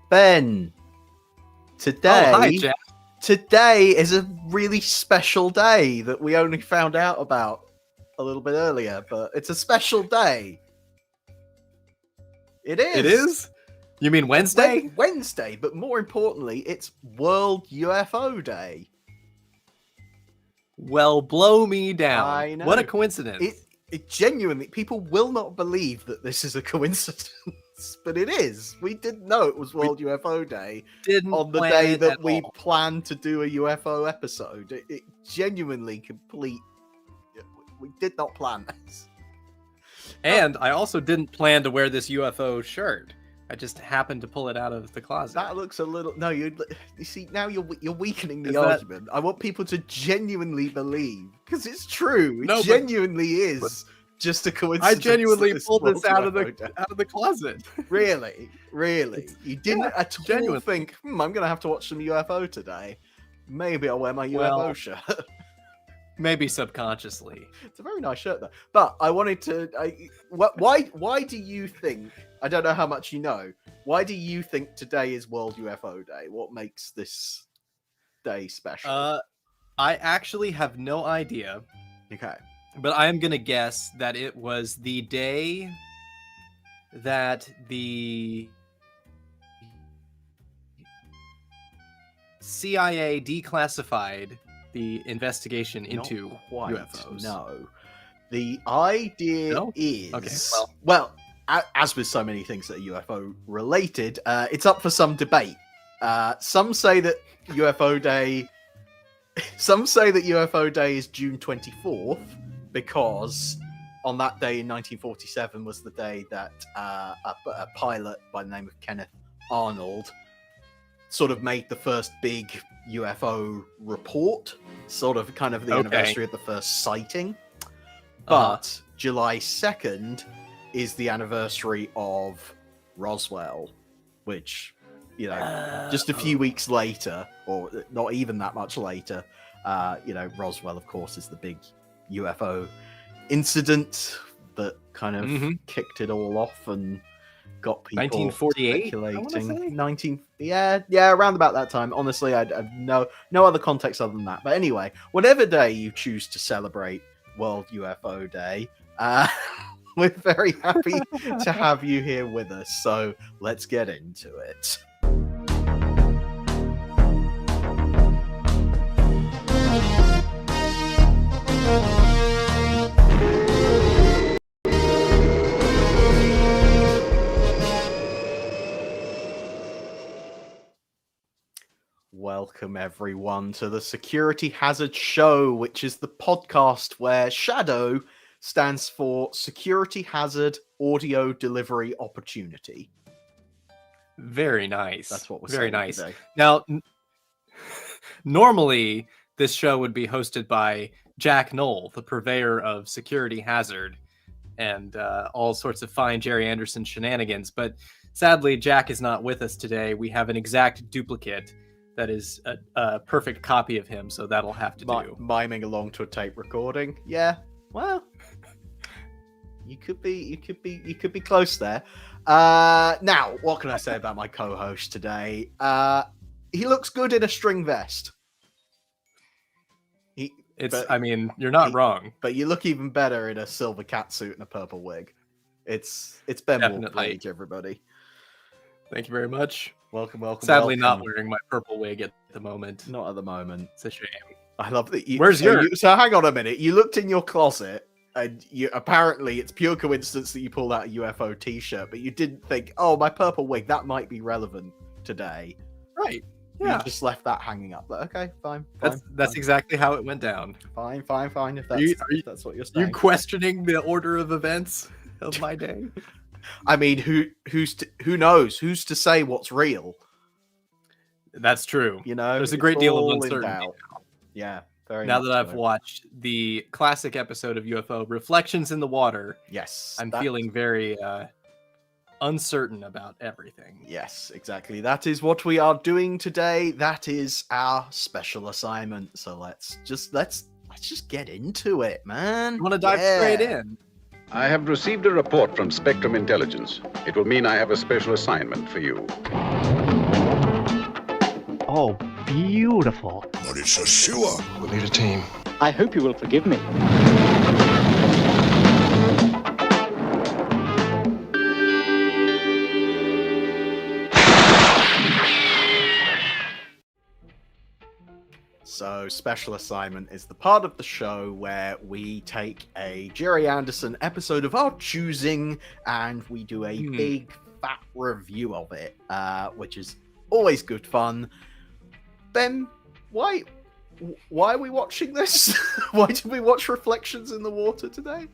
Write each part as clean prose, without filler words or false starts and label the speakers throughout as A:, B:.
A: Ben, today,
B: hi, Jack.
A: today is a really special day that we only found out about a little bit earlier, but it's a special day. It is.
B: It is? You mean Wednesday?
A: Wednesday, but more importantly, it's World UFO Day.
B: Well, blow me down.
A: I know.
B: What a coincidence.
A: It genuinely, people will not believe that this is a coincidence, but it is. We didn't know it was World UFO Day on the day that we planned to do a UFO episode. It genuinely complete. We did not plan this.
B: And I also didn't plan to wear this UFO shirt. I just happened to pull it out of the closet.
A: That looks a little... No, you see, now you're weakening the argument. I want people to genuinely believe, because it's true. It genuinely is just a coincidence.
B: I genuinely pulled this out of the closet.
A: Really? You didn't at all think, I'm going to have to watch some UFO today. Maybe I'll wear my UFO shirt.
B: Maybe subconsciously.
A: It's a very nice shirt, though. But I wanted to... Why do you think... I don't know how much you know. Why do you think today is World UFO Day? What makes this day special?
B: I actually have no idea.
A: Okay.
B: But I am going to guess that it was the day that the CIA declassified the investigation into UFOs.
A: No. The idea is...
B: Okay,
A: well, as with so many things that are UFO related, it's up for some debate. Some say that UFO Day is June 24th because on that day in 1947 was the day that a pilot by the name of Kenneth Arnold sort of made the first big UFO report, sort of kind of the anniversary of the first sighting. But July 2nd is the anniversary of Roswell, which, just a few weeks later, or not even that much later, Roswell, of course, is the big UFO incident that kind of kicked it all off and got people
B: 1948,
A: speculating. Around about that time. Honestly, I have no other context other than that. But anyway, whatever day you choose to celebrate World UFO Day, we're very happy to have you here with us, so let's get into it. Welcome everyone to the Security Hazard Show, which is the podcast where SHADO stands for Security Hazard Audio Delivery Opportunity.
B: Very nice.
A: That's what we're
B: very
A: saying
B: nice.
A: Today.
B: Now, normally this show would be hosted by Jack Knoll, the purveyor of Security Hazard and all sorts of fine Gerry Anderson shenanigans. But sadly, Jack is not with us today. We have an exact duplicate that is a perfect copy of him, so that'll have to do.
A: Miming along to a tape recording. Yeah. Well, you could be close there. Now, what can I say about my co-host today? He looks good in a string vest.
B: You're not wrong.
A: But you look even better in a silver catsuit and a purple wig. It's Ben Wolfbridge, everybody.
B: Thank you very much.
A: Welcome.
B: Sadly, not wearing my purple wig at the moment.
A: Not at the moment.
B: It's a shame.
A: I love that.
B: Where's yours?
A: So hang on a minute. You looked in your closet, and apparently it's pure coincidence that you pulled out a UFO T-shirt, but you didn't think, "Oh, my purple wig, that might be relevant today."
B: Right. Yeah.
A: You just left that hanging up. But okay, fine.
B: That's exactly how it went down.
A: Fine. If that's what you're saying.
B: You questioning the order of events of my day?
A: I mean, who knows? Who's to say what's real?
B: That's true. There's a great deal of uncertainty.
A: Yeah, very.
B: Now that I've watched the classic episode of UFO Reflections in the Water,
A: yes,
B: I'm feeling very uncertain about everything.
A: Yes, exactly. That is what we are doing today. That is our special assignment. So let's just get into it, man.
B: You want to dive straight in?
C: I have received a report from Spectrum Intelligence. It will mean I have a special assignment for you. Oh, beautiful.
D: But it's a sewer.
E: We need a team.
F: I hope you will forgive me.
A: So, Special Assignment is the part of the show where we take a Gerry Anderson episode of our choosing and we do a big fat review of it, which is always good fun. Ben, why are we watching this? Why did we watch Reflections in the Water today?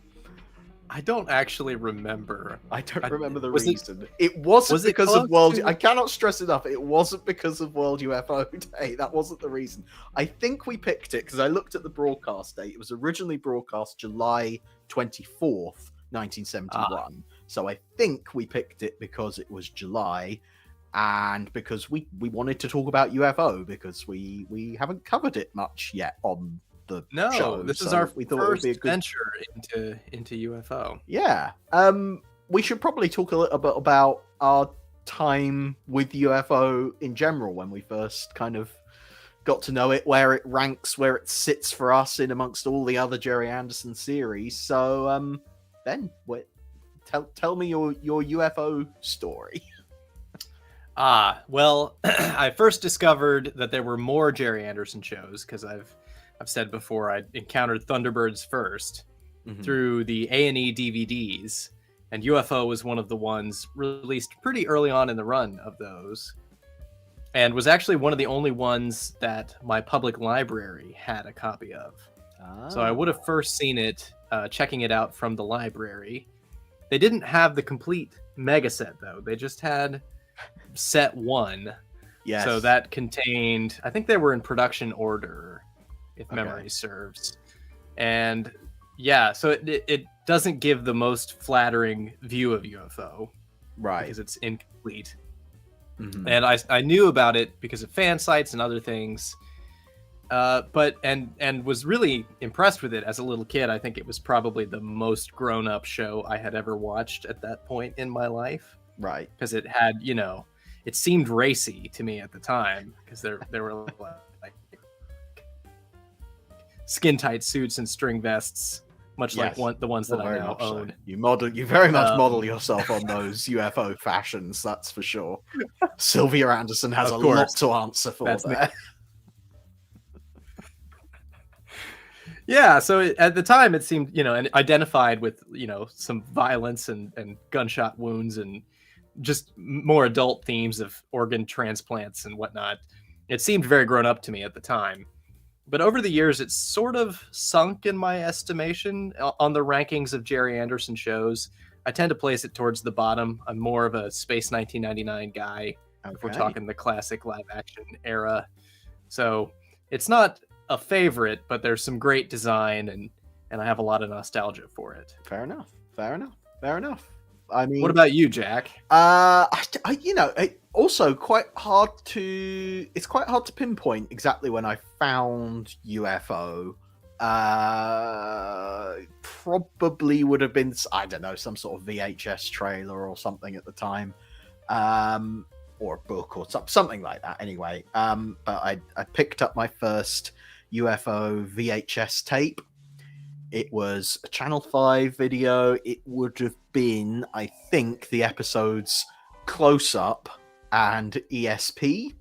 B: I don't actually remember.
A: I don't remember the
B: was
A: reason. It wasn't
B: was it
A: because of
B: close
A: World...
B: to-
A: I cannot stress enough, it wasn't because of World UFO Day. That wasn't the reason. I think we picked it because I looked at the broadcast date. It was originally broadcast July 24th, 1971. So I think we picked it because it was July and because we wanted to talk about UFO because we haven't covered it much yet on the show.
B: This is
A: so
B: our
A: we thought it would
B: first
A: be a good
B: venture into UFO.
A: Yeah. We should probably talk a little bit about our time with UFO in general when we first kind of got to know it, where it ranks, where it sits for us in amongst all the other Gerry Anderson series. So, Ben, tell me your UFO story.
B: Well, I first discovered that there were more Gerry Anderson shows because I've said before I encountered Thunderbirds first through the A&E DVDs, and UFO was one of the ones released pretty early on in the run of those, and was actually one of the only ones that my public library had a copy of. So I would have first seen it checking it out from the library. They didn't have the complete mega set though. They just had set 1.
A: Yes.
B: So that contained, I think they were in production order, if memory serves. And yeah, so it doesn't give the most flattering view of UFO.
A: Right.
B: Because it's incomplete. And I knew about it because of fan sites and other things. But was really impressed with it as a little kid. I think it was probably the most grown-up show I had ever watched at that point in my life.
A: Right.
B: Because it had, it seemed racy to me at the time because there were like skin tight suits and string vests, much like the ones that I now own.
A: So. You very much model yourself on those UFO fashions, that's for sure. Sylvia Anderson has a lot to answer for there.
B: Yeah, so at the time it seemed, and identified with, some violence and gunshot wounds and just more adult themes of organ transplants and whatnot. It seemed very grown up to me at the time. But over the years, it's sort of sunk in my estimation on the rankings of Gerry Anderson shows. I tend to place it towards the bottom. I'm more of a Space 1999 guy, if we're talking the classic live action era. So it's not a favorite, but there's some great design and I have a lot of nostalgia for it.
A: Fair enough. I mean,
B: what about you, Jack?
A: Also quite hard to pinpoint exactly when I found UFO. Probably would have been, I don't know, some sort of VHS trailer or something at the time, or a book or something like that. Anyway, but I picked up my first UFO VHS tape. It was a Channel 5 video. It would have been, I think, the episodes Close Up and ESP,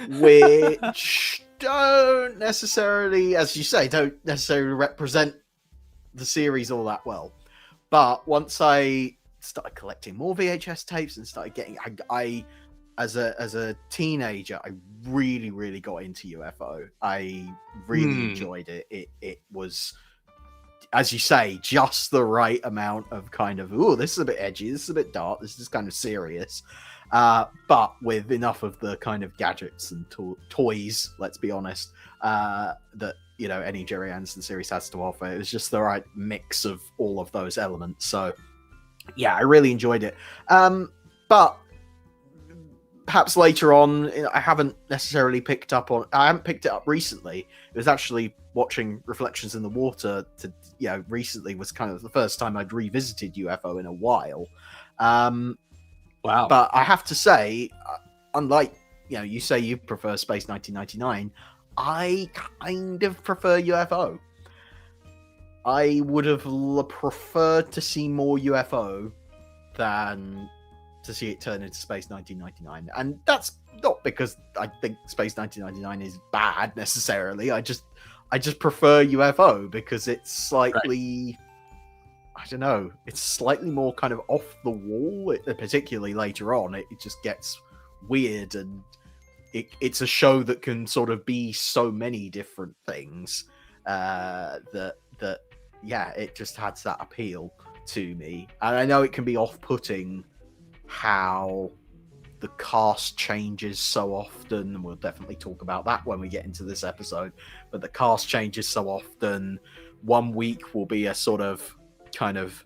A: which don't necessarily, as you say, represent the series all that well. But once I started collecting more VHS tapes and started getting, I as a teenager, I really, really got into UFO. I really enjoyed it. It was, as you say, just the right amount of kind of, oh, this is a bit edgy, this is a bit dark, this is kind of serious, but with enough of the kind of gadgets and toys, let's be honest, that, any Gerry Anderson series has to offer. It was just the right mix of all of those elements. So, yeah, I really enjoyed it. But perhaps later on, I haven't picked it up recently. It was actually watching Reflections in the Water recently was kind of the first time I'd revisited UFO in a while.
B: Wow.
A: But I have to say, unlike you say you prefer Space 1999. I kind of prefer UFO. I would have preferred to see more UFO than to see it turn into Space 1999. And that's not because I think Space 1999 is bad necessarily. I just prefer UFO because it's slightly, I don't know, it's slightly more kind of off the wall, particularly later on. It just gets weird, and it's a show that can sort of be so many different things that it just has that appeal to me. And I know it can be off-putting how the cast changes so often, and we'll definitely talk about that when we get into this episode, but the cast changes so often. One week will be a sort of kind of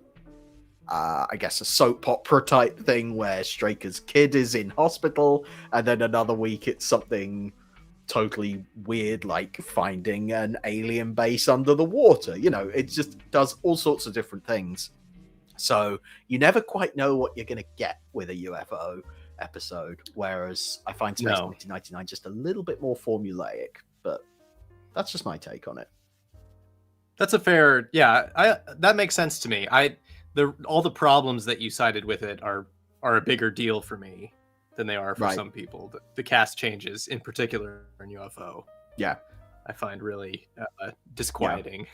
A: I guess a soap opera type thing where Straker's kid is in hospital, and then another week it's something totally weird like finding an alien base under the water. It just does all sorts of different things, so you never quite know what you're going to get with a UFO episode, whereas I find Space 1999 just a little bit more formulaic, but that's just my take on it.
B: That's a fair, that makes sense to me. All the problems that you cited with it are a bigger deal for me than they are for some people. The cast changes, in particular in UFO, I find really disquieting.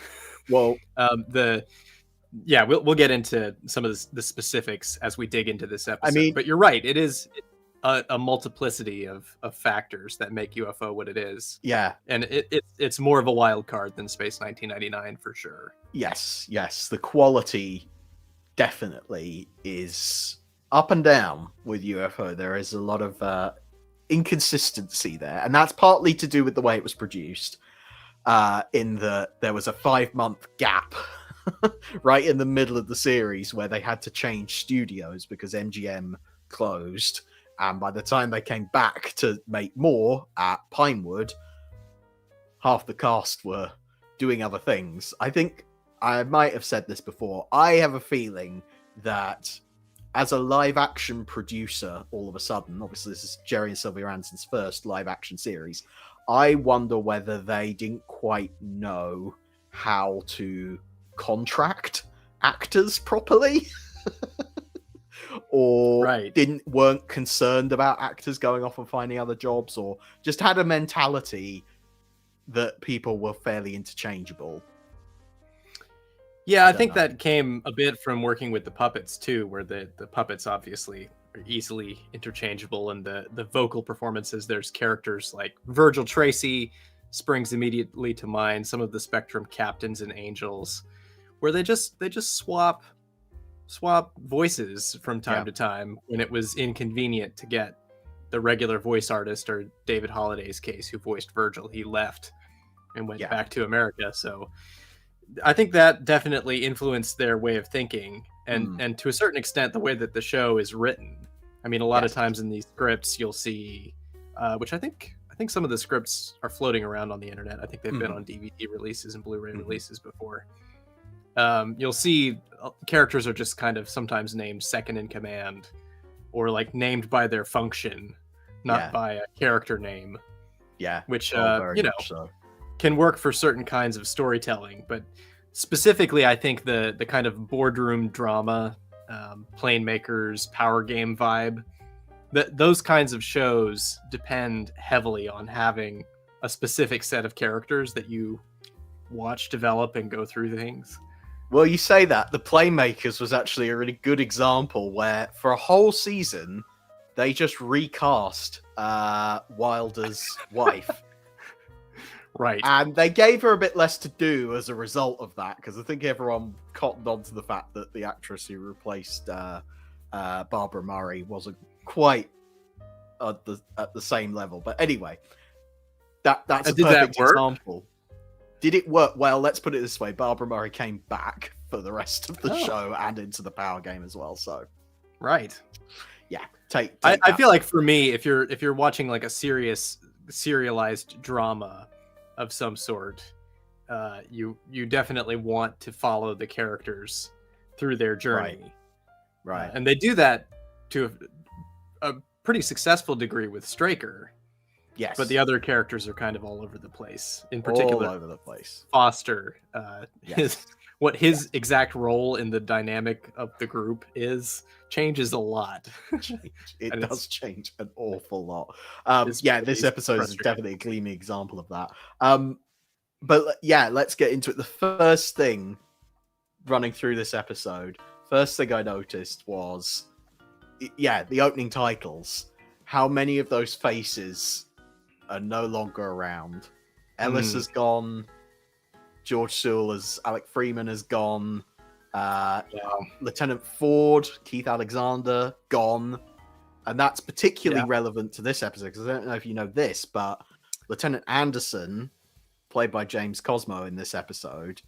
A: Well,
B: we'll get into some of the specifics as we dig into this episode.
A: I mean,
B: but you're right; it is a multiplicity of factors that make UFO what it is.
A: Yeah,
B: and it's more of a wild card than Space 1999 for sure.
A: Yes, the quality definitely is up and down with UFO. There is a lot of inconsistency there, and that's partly to do with the way it was produced. In that there was a 5-month gap right in the middle of the series where they had to change studios because MGM closed, and by the time they came back to make more at Pinewood, half the cast were doing other things. I think I might have said this before. I have a feeling that as a live action producer, all of a sudden, obviously this is Gerry and Sylvia Anderson's first live action series, I wonder whether they didn't quite know how to contract actors properly. Or weren't concerned about actors going off and finding other jobs, or just had a mentality that people were fairly interchangeable.
B: Yeah, I think that came a bit from working with the puppets too, where the puppets obviously are easily interchangeable, and the vocal performances, there's characters like Virgil Tracy springs immediately to mind, some of the Spectrum captains and angels, where they just swap voices from time to time when it was inconvenient to get the regular voice artist, or David Holliday's case, who voiced Virgil. He left and went back to America. So I think that definitely influenced their way of thinking, and to a certain extent, the way that the show is written. I mean, a lot of times in these scripts, you'll see, which I think some of the scripts are floating around on the internet. I think they've been on DVD releases and Blu-ray releases before. You'll see characters are just kind of sometimes named second in command, or like named by their function, not by a character name. Yeah, which can work for certain kinds of storytelling, but specifically, I think the kind of boardroom drama, Planemakers, Power Game vibe, those kinds of shows depend heavily on having a specific set of characters that you watch develop and go through things.
A: Well, you say that. The Playmakers was actually a really good example where for a whole season, they just recast Wilder's wife.
B: Right.
A: And they gave her a bit less to do as a result of that, because I think everyone cottoned on to the fact that the actress who replaced Barbara Murray wasn't quite at the same level. But anyway, that's a perfect example. Did it work? Well, let's put it this way. Barbara Murray came back for the rest of the show and into the Power Game as well. So, yeah. I
B: feel like for me, if you're watching like a serialized drama of some sort, you definitely want to follow the characters through their journey.
A: Right.
B: And they do that to a pretty successful degree with Straker.
A: Yes.
B: But the other characters are kind of all over the place. In
A: all
B: particular,
A: over the place.
B: Foster,
A: Yes.
B: his exact role in the dynamic of the group changes a lot.
A: It
B: And
A: does change an awful lot.
B: It's
A: Yeah, this
B: pretty
A: episode is
B: frustrating.
A: definitely a gleaming example of that. But yeah, let's get into it. The first thing running through this episode, first thing I noticed was, the opening titles. How many of those faces are no longer around? Ellis has gone. George Sewell as Alec Freeman has gone. Lieutenant Ford, Keith Alexander, gone. And that's particularly relevant to this episode, because I don't know if you know this, but Lieutenant Anderson, played by James Cosmo in this episode,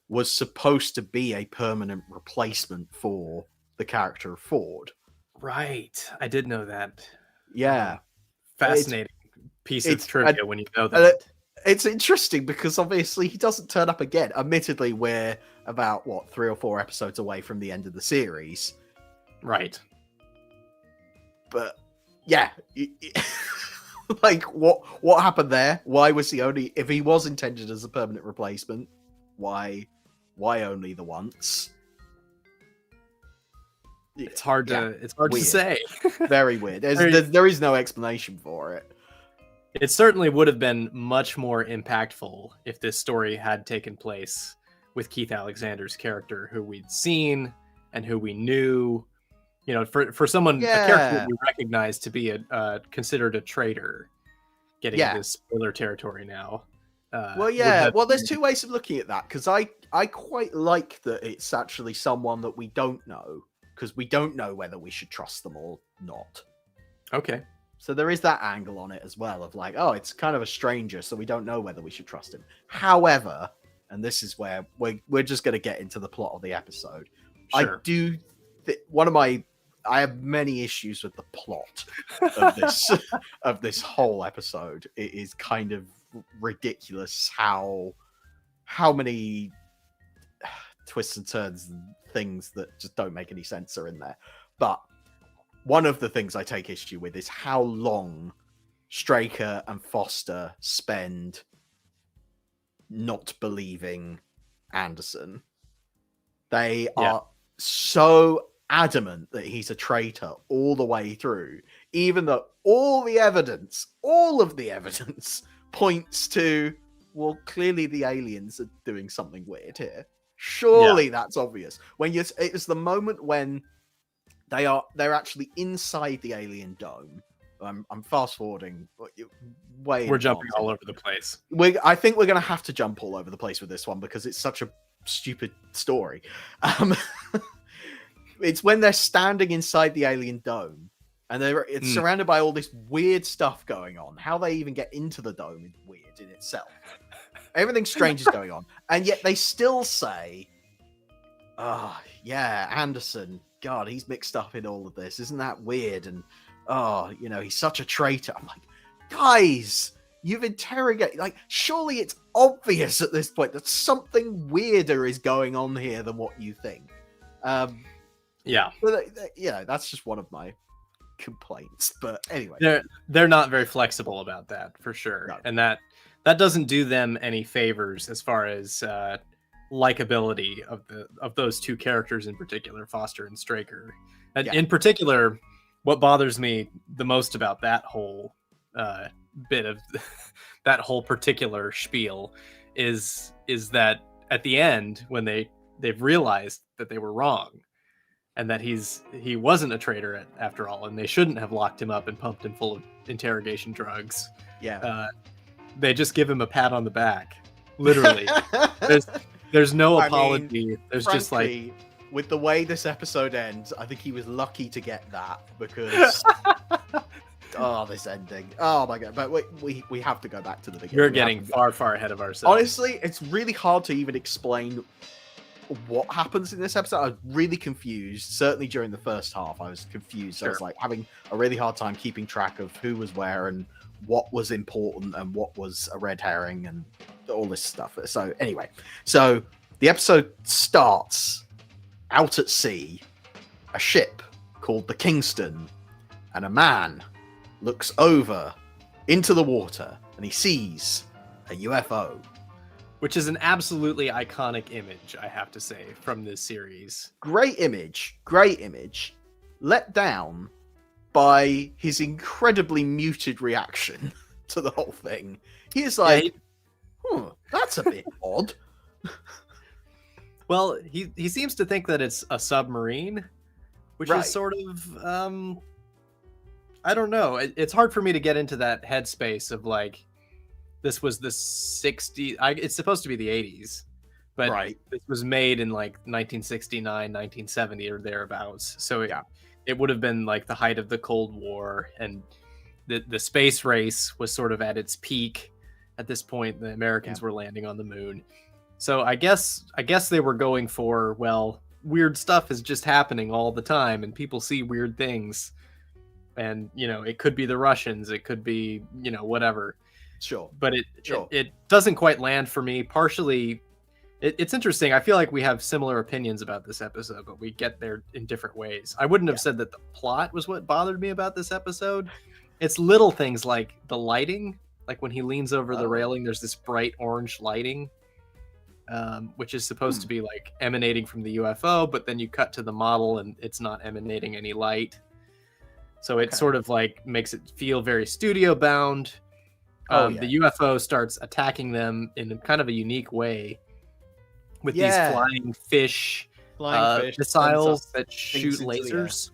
A: was supposed to be a permanent replacement for the character of Ford.
B: Right. I did know that.
A: Yeah.
B: Fascinating piece of trivia when you know that.
A: It's interesting because obviously he doesn't turn up again. Admittedly, we're about 3 or 4 episodes away from the end of the series.
B: Right.
A: But yeah, like what happened there? Why was he only, if he was intended as a permanent replacement, why only the once?
B: It's hard to say.
A: Very weird. There is no explanation for it.
B: It certainly would have been much more impactful if this story had taken place with Keith Alexander's character, who we'd seen and who we knew. You know, for someone, a character that we recognize to be considered a traitor, getting this spoiler territory now.
A: There's two ways of looking at that, because I quite like that it's actually someone that we don't know, because we don't know whether we should trust them or not.
B: Okay.
A: So there is that angle on it as well, of like, oh, it's kind of a stranger, so we don't know whether we should trust him. However, and this is where we're just going to get into the plot of the episode.
B: Sure.
A: I have many issues with the plot of this of this whole episode. It is kind of ridiculous how many twists and turns and things that just don't make any sense are in there. But one of the things I take issue with is how long Straker and Foster spend not believing Anderson. They are so adamant that he's a traitor all the way through, even though all of the evidence points to, well, clearly the aliens are doing something weird here. Surely that's obvious. It's the moment when they're actually inside the alien dome. I'm fast forwarding.
B: We're jumping all over the place.
A: I think we're going to have to jump all over the place with this one because it's such a stupid story. It's when they're standing inside the alien dome, and it's surrounded by all this weird stuff going on. How they even get into the dome is weird in itself. Everything strange is going on, and yet they still say, "Oh, yeah, Anderson. God, he's mixed up in all of this. Isn't that weird?" And he's such a traitor. I'm like, guys, you've interrogated. Like, surely it's obvious at this point that something weirder is going on here than what you think. But, that's just one of my complaints. But anyway,
B: they're not very flexible about that, for sure. No. And that doesn't do them any favors as far as likability of those two characters in particular, Foster and Straker. And in particular, what bothers me the most about that whole bit of that whole particular spiel is that at the end, when they've realized that they were wrong and that he wasn't a traitor after all, and they shouldn't have locked him up and pumped him full of interrogation drugs. They just give him a pat on the back, literally. There's no apology. There's frankly, just like,
A: with the way this episode ends, I think he was lucky to get that, because this ending. Oh my god! But we have to go back to the beginning.
B: You're getting far ahead of ourselves.
A: Honestly, it's really hard to even explain what happens in this episode. I was really confused. Certainly during the first half, I was confused. Sure. I was like having a really hard time keeping track of who was where and what was important and what was a red herring and all this stuff. So anyway, the episode starts out at sea, a ship called the Kingston, and a man looks over into the water, and he sees a UFO.
B: Which is an absolutely iconic image, I have to say, from this series.
A: Great image. Let down by his incredibly muted reaction to the whole thing. He is like, that's a bit odd.
B: Well, he seems to think that it's a submarine, which
A: Right.
B: is sort of, I don't know. It's hard for me to get into that headspace of like, this was the 60s. It's supposed to be the 80s, but
A: Right.
B: this was made in like 1969, 1970 or thereabouts. So it would have been like the height of the Cold War, and the space race was sort of at its peak at this point. The Americans were landing on the moon. So I guess they were going for, well, weird stuff is just happening all the time and people see weird things. And, it could be the Russians, it could be, whatever.
A: Sure.
B: But it doesn't quite land for me. Partially, it's interesting. I feel like we have similar opinions about this episode, but we get there in different ways. I wouldn't have said that the plot was what bothered me about this episode. It's little things like the lighting. Like when he leans over the railing, there's this bright orange lighting, which is supposed to be like emanating from the UFO, but then you cut to the model and it's not emanating any light. So it sort of like makes it feel very studio bound. The UFO starts attacking them in kind of a unique way with these flying fish missiles that shoot lasers.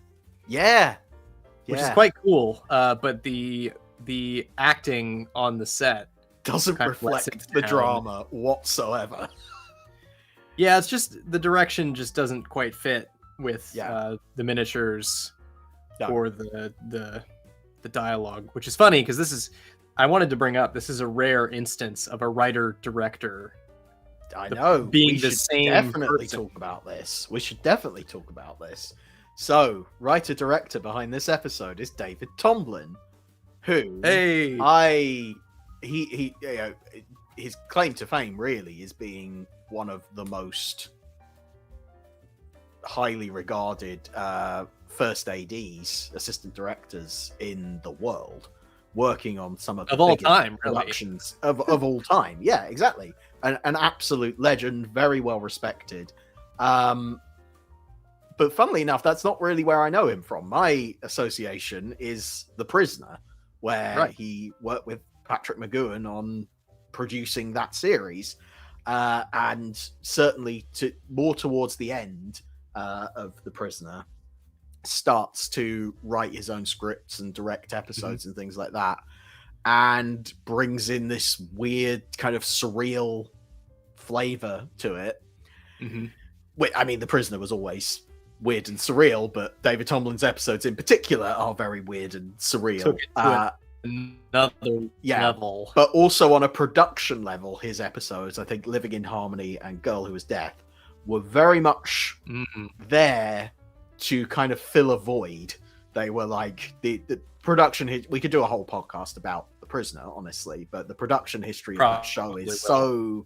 B: Which is quite cool. But the acting on the set
A: doesn't reflect the drama whatsoever.
B: Yeah, it's just the direction just doesn't quite fit with the miniatures or the dialogue, which is funny because I wanted to bring up, this is a rare instance of a writer-director.
A: I know.
B: Being the same
A: definitely
B: person.
A: talk about this. We should definitely talk about this. So, writer-director behind this episode is David Tomblin, who his claim to fame really is being one of the most highly regarded first ADs, assistant directors in the world, working on some of the
B: all
A: biggest
B: time
A: productions of all time. Yeah, exactly. An absolute legend, very well respected. But funnily enough, that's not really where I know him from. My association is The Prisoner, where he worked with Patrick McGowan on producing that series, and certainly more towards the end of The Prisoner, starts to write his own scripts and direct episodes and things like that, and brings in this weird kind of surreal flavor to it. I mean, The Prisoner was always weird and surreal, but David Tomblin's episodes in particular are very weird and surreal.
B: Took it to another level.
A: But also on a production level, his episodes, I think Living in Harmony and Girl Who Was Death, were very much there to kind of fill a void. They were like the production. We could do a whole podcast about The Prisoner, honestly, but the production history of that show is so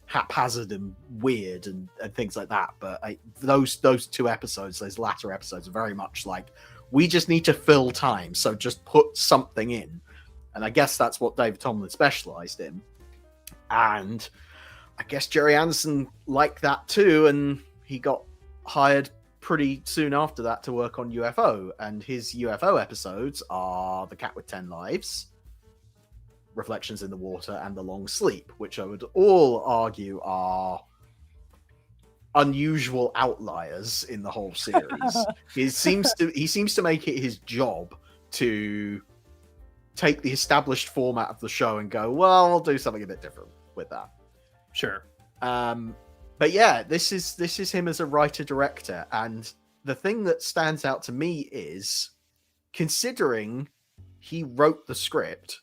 A: haphazard and weird and things like that. But those two episodes, those latter episodes, are very much like, we just need to fill time, so just put something in. And I guess that's what David Tomblin specialized in. And I guess Gerry Anderson liked that too, and he got hired pretty soon after that to work on UFO. And his UFO episodes are The Cat with 10 Lives, Reflections in the Water, and The Long Sleep, which I would all argue are unusual outliers in the whole series. He seems to make it his job to take the established format of the show and go, well, I'll do something a bit different with that.
B: Sure.
A: But yeah, this is him as a writer-director, and the thing that stands out to me is, considering he wrote the script,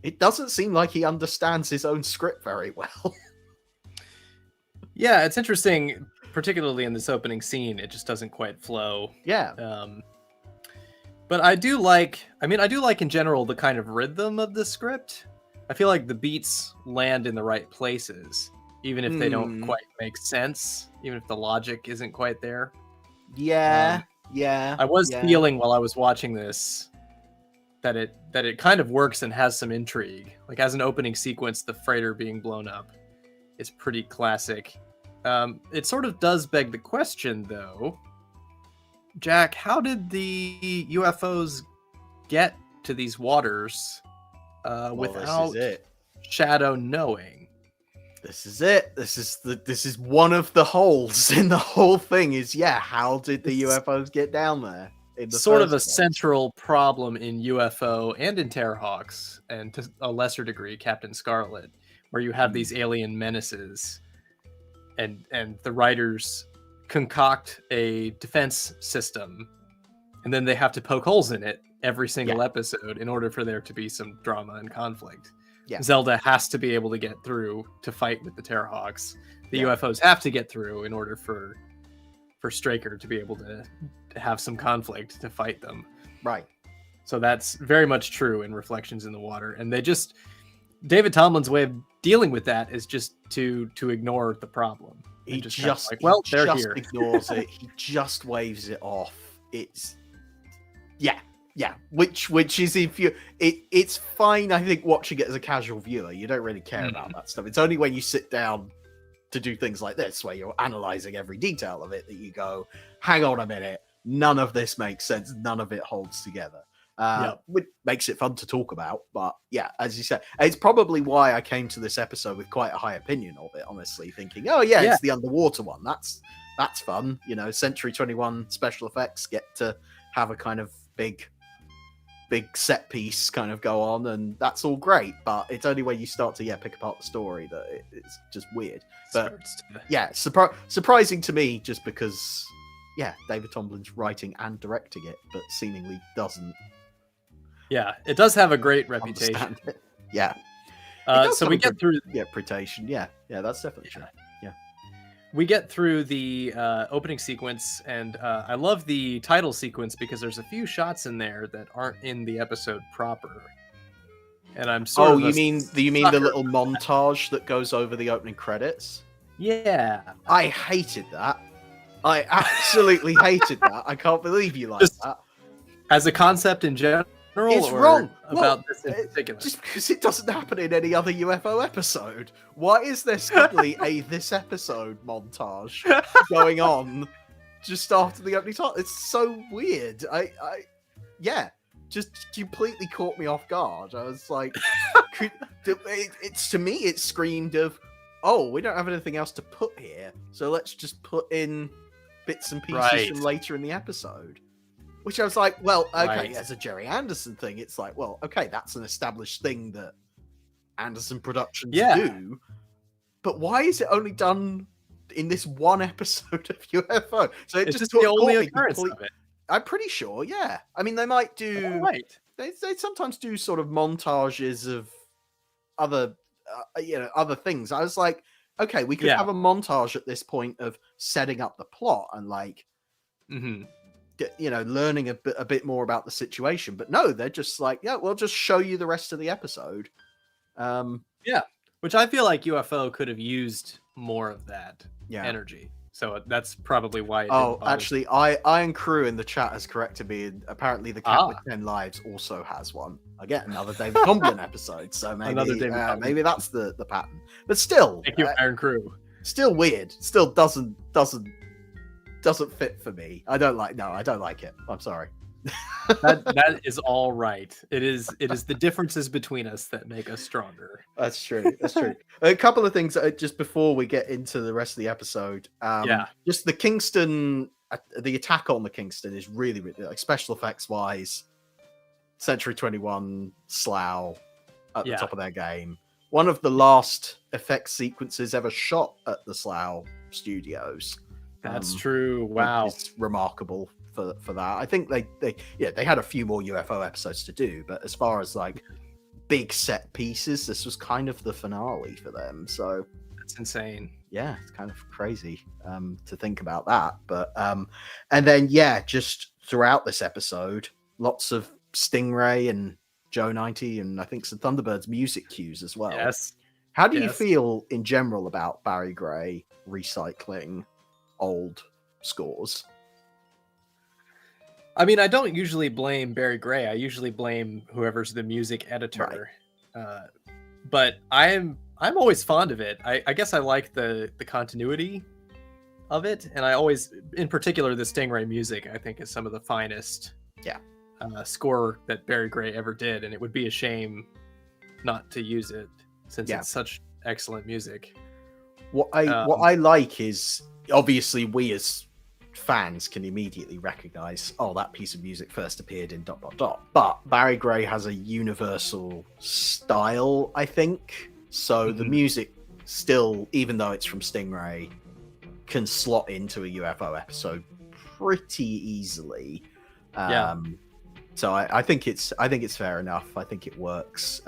A: it doesn't seem like he understands his own script very well.
B: Yeah, it's interesting, particularly in this opening scene. It just doesn't quite flow.
A: Yeah.
B: But I do like in general the kind of rhythm of the script. I feel like the beats land in the right places, even if they don't quite make sense, even if the logic isn't quite there.
A: Yeah.
B: I was feeling while I was watching this that it kind of works and has some intrigue. Like as an opening sequence, the freighter being blown up is pretty classic. It sort of does beg the question, though, Jack, how did the UFOs get to these waters without
A: this is it.
B: SHADO knowing?
A: This is it. This is one of the holes in the whole thing. Is how did the UFOs get down there?
B: Sort of a central problem in UFO and in Terrahawks, and to a lesser degree, Captain Scarlet, where you have these alien menaces, and the writers concoct a defense system, and then they have to poke holes in it every single episode in order for there to be some drama and conflict. Yeah. Zelda has to be able to get through to fight with the Terrahawks. The UFOs have to get through in order for Straker to be able to have some conflict to fight them.
A: Right.
B: So that's very much true in Reflections in the Water. And David Tomlin's way of dealing with that is just to ignore the problem.
A: He
B: just
A: they're
B: here.
A: Ignores it. He just waves it off. It's which is it's fine. I think watching it as a casual viewer, you don't really care about that stuff. It's only when you sit down to do things like this, where you're analyzing every detail of it, that you go, hang on a minute, none of this makes sense, none of it holds together. Which makes it fun to talk about. But yeah, as you said, it's probably why I came to this episode with quite a high opinion of it, honestly, thinking, it's the underwater one. That's fun. Century 21 special effects get to have a kind of big set piece kind of go on, and that's all great. But it's only when you start to pick apart the story that it's just weird. But surprising to me, just because David Tomlin's writing and directing it, but seemingly doesn't.
B: Yeah, it does have a great reputation.
A: Yeah.
B: So we get through
A: reputation. Yeah, that's definitely true. Yeah.
B: We get through the opening sequence, and I love the title sequence because there's a few shots in there that aren't in the episode proper. And I'm sort of
A: you mean the little montage that goes over the opening credits?
B: Yeah.
A: I hated that. I absolutely hated that. I can't believe you like that.
B: As a concept in general,
A: it's wrong
B: about this in particular.
A: Just because it doesn't happen in any other UFO episode. Why is there suddenly a this episode montage going on just after the opening title? It's so weird. Just completely caught me off guard. I was like, it's to me, it screamed of, we don't have anything else to put here, so let's just put in bits and pieces from later in the episode. Which I was like, as a Gerry Anderson thing, it's like, that's an established thing that Anderson Productions do. But why is it only done in this one episode of UFO? So it's just
B: the only occurrence of it.
A: I'm pretty sure, yeah. I mean, they might do. They sometimes do sort of montages of other, other things. I was like, okay, we could have a montage at this point of setting up the plot and learning a bit more about the situation. But no, they're just like, we'll just show you the rest of the episode.
B: Which I feel like UFO could have used more of that energy. So that's probably why.
A: Actually, Iron Crew in the chat has corrected me. And apparently, the Cat with 10 Lives also has one. Again, another David Tomlin episode. So maybe that's the pattern. But still,
B: thank you, Iron Crew.
A: Still weird. Still doesn't fit for me. I don't like it. I'm sorry.
B: that is all right. It is the differences between us that make us stronger.
A: That's true. A couple of things just before we get into the rest of the episode. Just the Kingston, the attack on the Kingston is really, really, like, special effects wise, Century 21 Slough at the top of their game. One of the last effects sequences ever shot at the Slough studios.
B: That's true. Wow,
A: it's remarkable for that. I think they had a few more UFO episodes to do, but as far as like big set pieces, this was kind of the finale for them. So
B: that's insane.
A: Yeah, it's kind of crazy to think about that. But and then just throughout this episode, lots of Stingray and Joe 90 and I think some Thunderbirds music cues as well.
B: Yes.
A: How do you feel in general about Barry Gray recycling old scores?
B: I mean, I don't usually blame Barry Gray. I usually blame whoever's the music editor. But I'm always fond of it. I guess I like the continuity of it, and I always, in particular, the Stingray music, I think is some of the finest score that Barry Gray ever did, and it would be a shame not to use it since it's such excellent music.
A: What I like is, obviously we as fans can immediately recognize, oh, that piece of music first appeared in ... But Barry Gray has a universal style, I think. So the music still, even though it's from Stingray, can slot into a UFO episode pretty easily. So I think it's fair enough. I think it works,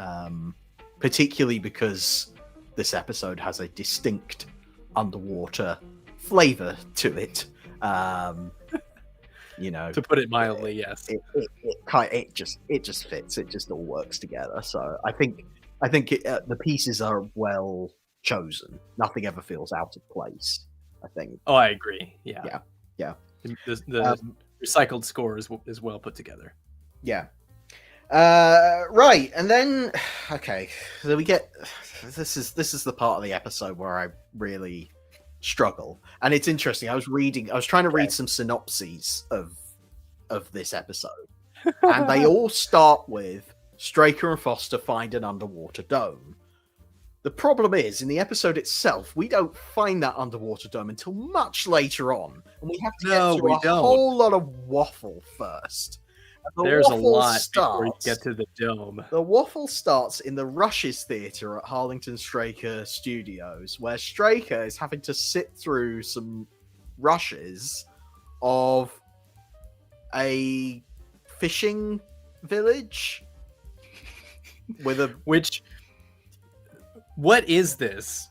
A: particularly because this episode has a distinct underwater flavor to it. You know,
B: to put it mildly, yes.
A: It just fits. It just all works together. So I think the pieces are well chosen. Nothing ever feels out of place, I think.
B: Oh, I agree. Yeah. The recycled score is well put together.
A: Yeah. Right, and then so we get this is the part of the episode where I really struggle, and it's interesting. I was trying to read some synopses of this episode, and they all start with Straker and Foster find an underwater dome. The problem is, in the episode itself, we don't find that underwater dome until much later on, and we have to get through a whole lot of waffle first.
B: There's a lot before you get to the dome.
A: The waffle starts in the Rushes Theatre at Harlington Straker Studios, where Straker is having to sit through some rushes of a fishing village with a...
B: What is this?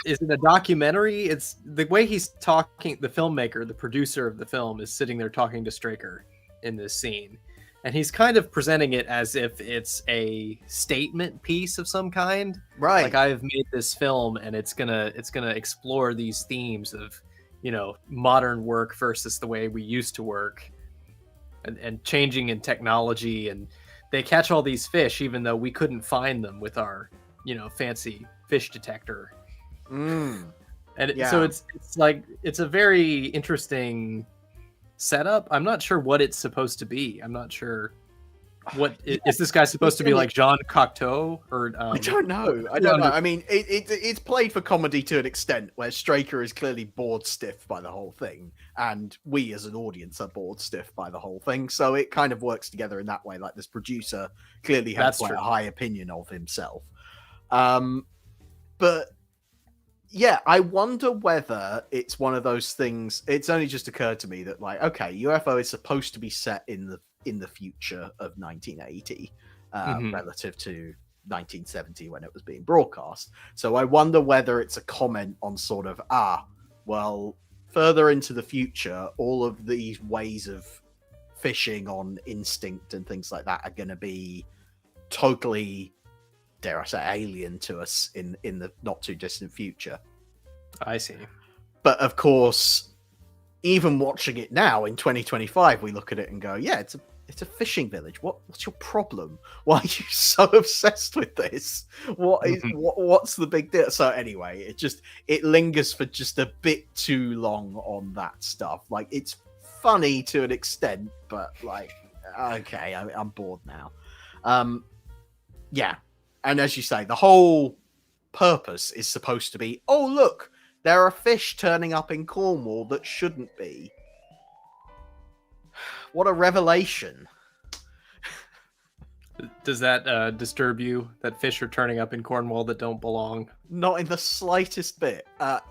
B: Is it a documentary? It's the way he's talking. The filmmaker, the producer of the film, is sitting there talking to Straker in this scene, and he's kind of presenting it as if it's a statement piece of some kind,
A: right?
B: Like, I've made this film and it's gonna explore these themes of, you know, modern work versus the way we used to work, and changing in technology, and they catch all these fish even though we couldn't find them with our, you know, fancy fish detector. So it's like, it's a very interesting setup. I'm not sure what it's supposed to be. I'm not sure what is this guy supposed to be, like Jean Cocteau, or
A: I don't know. I mean, it's played for comedy to an extent where Straker is clearly bored stiff by the whole thing, and we as an audience are bored stiff by the whole thing. So it kind of works together in that way. Like, this producer clearly has quite a high opinion of himself. But yeah, I wonder whether it's one of those things. It's only just occurred to me that, like, okay, UFO is supposed to be set in the future of 1980, relative to 1970 when it was being broadcast. So I wonder whether it's a comment on sort of, well, further into the future, all of these ways of fishing on instinct and things like that are going to be totally, dare I say, alien to us in the not too distant future.
B: I see.
A: But of course, even watching it now in 2025, we look at it and go, yeah, it's a fishing village. What's your problem? Why are you so obsessed with this? What's the big deal? So anyway, it lingers for just a bit too long on that stuff. Like, it's funny to an extent, but like, okay, I'm bored now. Yeah. And as you say, the whole purpose is supposed to be, oh, look, there are fish turning up in Cornwall that shouldn't be. What a revelation.
B: Does that disturb you, that fish are turning up in Cornwall that don't belong?
A: Not in the slightest bit. That's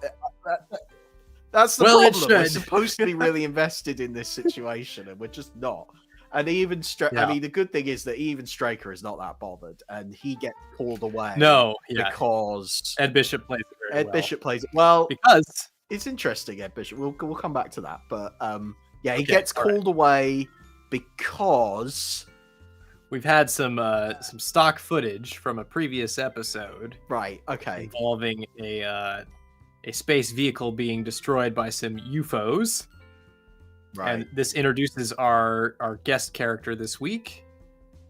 A: the problem. We're supposed to be really invested in this situation, and we're just not. And even I mean, the good thing is that even Straker is not that bothered, and he gets called away. Because
B: Ed Bishop plays it very well.
A: Bishop plays it well
B: because
A: it's interesting. Ed Bishop. We'll come back to that, but he gets called away because
B: we've had some stock footage from a previous episode,
A: right? Okay,
B: involving a space vehicle being destroyed by some UFOs.
A: Right.
B: And this introduces our guest character this week,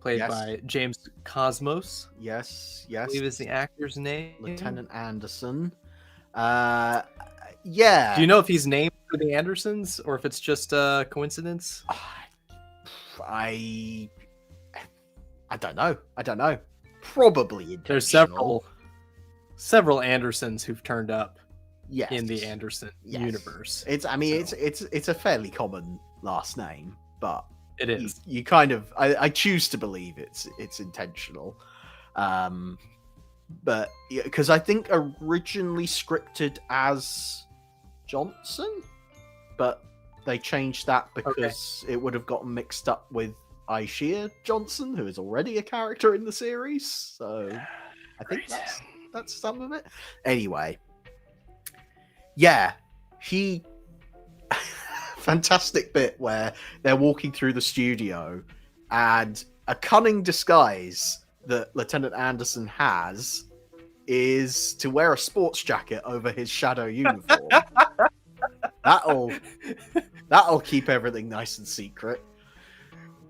B: played
A: Yes.
B: by James Cosmos.
A: Yes.
B: I believe is the actor's name.
A: Lieutenant Anderson. Yeah.
B: Do you know if he's named for the Andersons or if it's just a coincidence?
A: I don't know. Probably intentional.
B: There's several Andersons who've turned up
A: Yes.
B: in the Anderson universe.
A: It's a fairly common last name, but
B: It is.
A: You kind of I choose to believe it's intentional. But because I think originally scripted as Johnson, but they changed that because it would have gotten mixed up with Ishia Johnson, who is already a character in the series. So I think that's some of it. Anyway, yeah, he fantastic bit where they're walking through the studio and a cunning disguise that Lieutenant Anderson has is to wear a sports jacket over his SHADO uniform. That'll keep everything nice and secret.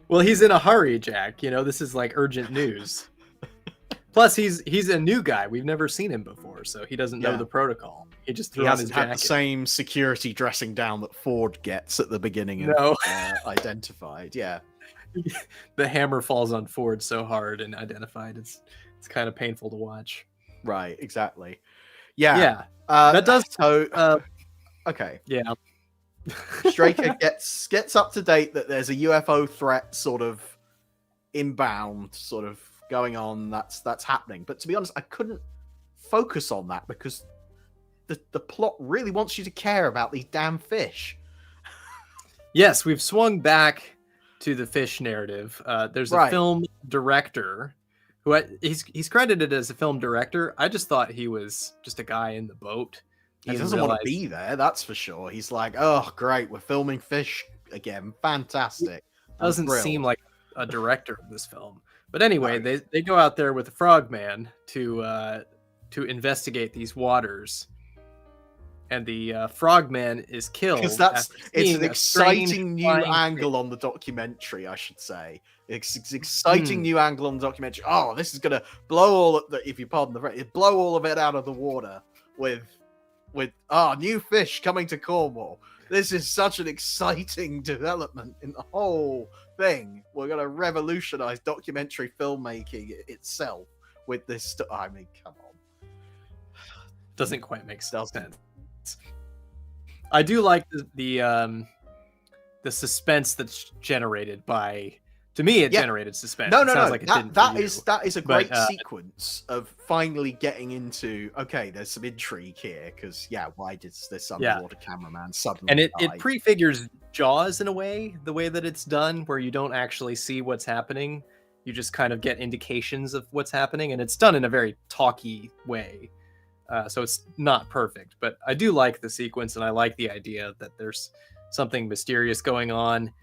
B: Well, he's in a hurry, Jack. You know, this is like urgent news. Plus, he's a new guy. We've never seen him before, so he doesn't know the protocol. He just threw on his jacket.
A: He hasn't had the same security dressing down that Ford gets at the beginning of Identified. Yeah.
B: The hammer falls on Ford so hard in Identified. It's kind of painful to watch.
A: Right, exactly. Yeah.
B: Yeah. That does
A: so okay.
B: Yeah.
A: Straker gets up to date that there's a UFO threat sort of inbound, sort of going on. That's happening. But to be honest, I couldn't focus on that because the plot really wants you to care about these damn fish.
B: Yes, we've swung back to the fish narrative. There's a film director who he's credited as a film director. I just thought he was just a guy in the boat.
A: He doesn't want to be there, that's for sure. He's like, oh, great, we're filming fish again. Fantastic.
B: Doesn't seem like a director of this film. But anyway, they go out there with the Frogman to investigate these waters. And the Frogman is killed.
A: Because it's an exciting new angle on the documentary, I should say. It's an exciting new angle on the documentary. Oh, this is gonna blow all of if you pardon the phrase, blow all of it out of the water with new fish coming to Cornwall. This is such an exciting development in the whole thing. We're gonna revolutionize documentary filmmaking itself with this. I mean, come on.
B: Doesn't quite make sense. I do like the suspense that's generated by. To me, it generated suspense.
A: No.
B: Like
A: that is a great sequence of finally getting into. Okay, there's some intrigue here because why did this underwater cameraman suddenly?
B: And it prefigures Jaws in a way, the way that it's done, where you don't actually see what's happening, you just kind of get indications of what's happening, and it's done in a very talky way. So it's not perfect, but I do like the sequence, and I like the idea that there's something mysterious going on.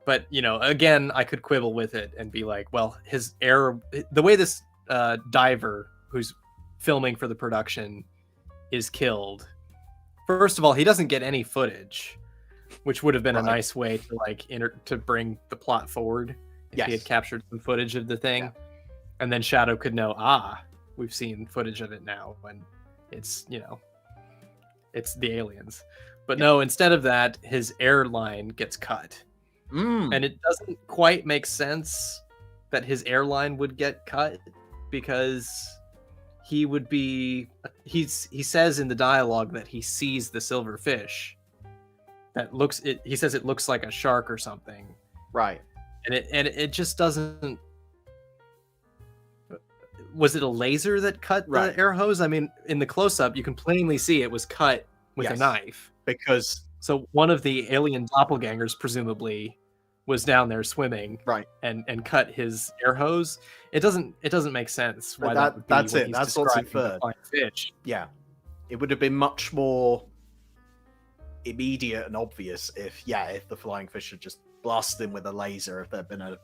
B: But, you know, again, I could quibble with it and be like, well, the way this diver who's filming for the production is killed, first of all, he doesn't get any footage, which would have been a nice way to to bring the plot forward if he had captured some footage of the thing. Yeah. And then SHADO could know, we've seen footage of it now, and it's, it's the aliens. But no, instead of that, his airline gets cut. And it doesn't quite make sense that his airline would get cut because he says in the dialogue that he sees the silver fish he says it looks like a shark or something.
A: Right.
B: And it just doesn't. Was it a laser that cut the air hose? I mean, in the close-up, you can plainly see it was cut with a knife. So one of the alien doppelgangers presumably was down there swimming, and cut his air hose. It doesn't make sense. Why that's it. That's what's inferred. Fish.
A: Yeah, it would have been much more immediate and obvious if the flying fish had just blasted him with a laser, if there'd been an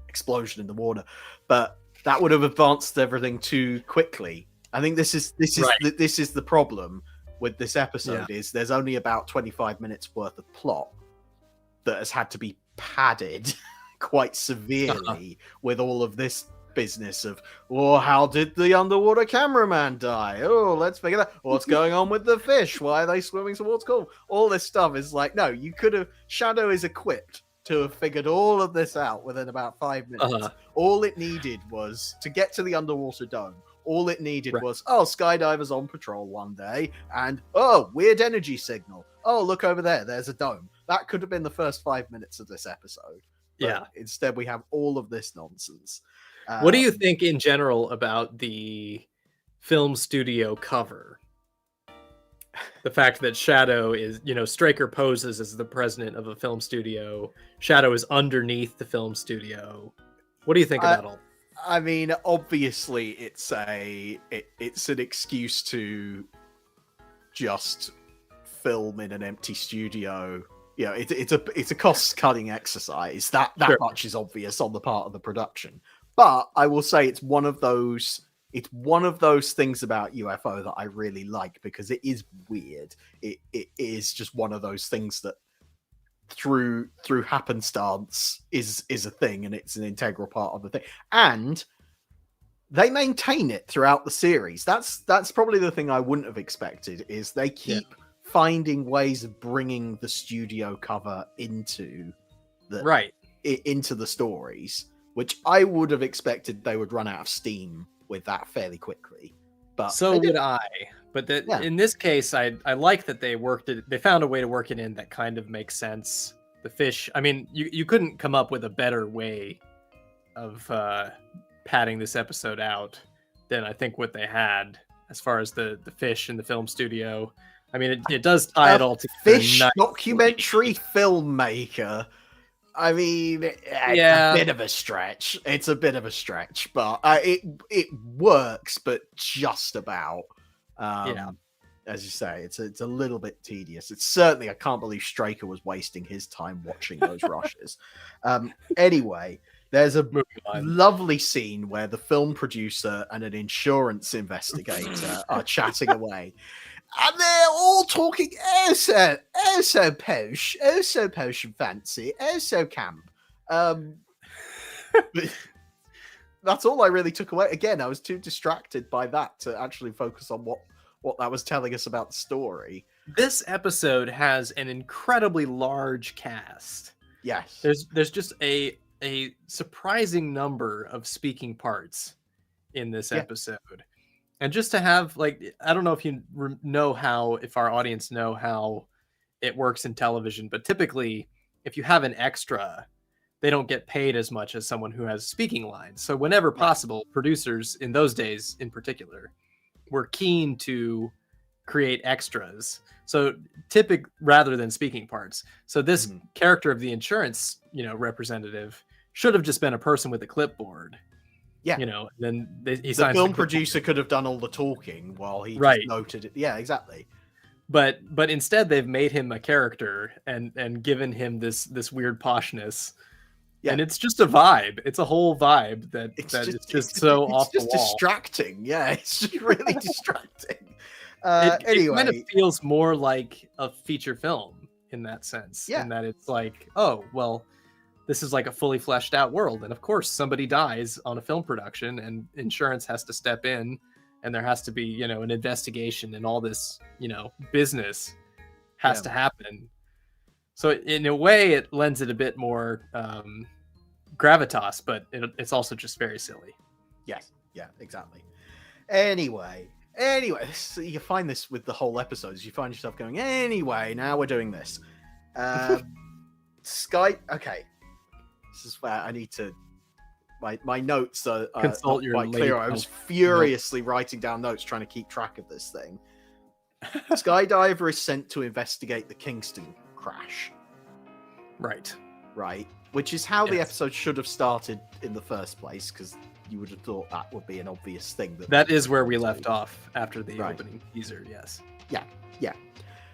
A: explosion in the water. But that would have advanced everything too quickly. I think this is the problem with this episode is there's only about 25 minutes worth of plot, that has had to be padded quite severely with all of this business of, well, how did the underwater cameraman die? Oh, let's figure that. What's going on with the fish? Why are they swimming towards Cornwall? All this stuff is like, no, you could have. SHADO is equipped to have figured all of this out within about 5 minutes. All it needed was to get to the underwater dome. All it needed was, skydivers on patrol one day, and weird energy signal. Oh, look over there. There's a dome. That could have been the first 5 minutes of this episode. But instead, we have all of this nonsense.
B: What do you think in general about the film studio cover? The fact that SHADO is, Straker poses as the president of a film studio. SHADO is underneath the film studio. What do you think about all?
A: I mean, obviously, it's an excuse to just film in an empty studio. It's a cost-cutting exercise. That much is obvious on the part of the production. But I will say it's one of those things about UFO that I really like, because it is weird. It is just one of those things that through happenstance is a thing, and it's an integral part of the thing. And they maintain it throughout the series. That's probably the thing I wouldn't have expected, is they keep finding ways of bringing the studio cover into the stories, which I would have expected they would run out of steam with that fairly quickly. But
B: so would I. But in this case, I like that they found a way to work it in that kind of makes sense. The fish, I mean, you couldn't come up with a better way of padding this episode out than I think what they had as far as the fish in the film studio. I mean, it does tie it all together.
A: Fish documentary filmmaker. I mean, it's a bit of a stretch. It's a bit of a stretch, but it works, but just about. As you say, it's a little bit tedious. It's certainly, I can't believe Straker was wasting his time watching those rushes. Anyway, there's a lovely scene where the film producer and an insurance investigator are chatting away. And they're all talking so posh and fancy, so camp. That's all I really took away. Again, I was too distracted by that to actually focus on what that was telling us about the story.
B: This episode has an incredibly large cast.
A: Yes.
B: There's just a surprising number of speaking parts in this episode. And just to have, like, I don't know if you know if our audience know how it works in television, but typically if you have an extra, they don't get paid as much as someone who has speaking lines. So whenever possible, producers in those days in particular were keen to create extras. So rather than speaking parts. So this character of the insurance, representative should have just been a person with a clipboard.
A: Yeah.
B: Then he
A: the film producer could have done all the talking while he just noted it. Yeah, exactly.
B: But instead they've made him a character and given him this weird poshness. Yeah. And it's just a vibe. It's a whole vibe that is just so off the wall. It's just
A: distracting. Yeah, it's just really distracting.
B: It kind of feels more like a feature film in that sense. Yeah. In that it's like, oh, well, this is like a fully fleshed out world. And of course, somebody dies on a film production and insurance has to step in and there has to be, an investigation and all this, business has to happen. So in a way, it lends it a bit more gravitas, but it's also just very silly.
A: Yes. Yeah, exactly. Anyway, so you find this with the whole episodes. You find yourself going, anyway, now we're doing this. Okay. This is where I need to. My notes are
B: consult your
A: quite clear. I was furiously writing down notes trying to keep track of this thing. Skydiver is sent to investigate the Kingston crash.
B: Right.
A: Which is how the episode should have started in the first place, because you would have thought that would be an obvious thing.
B: That is where we left off after the opening teaser. Yes.
A: Yeah.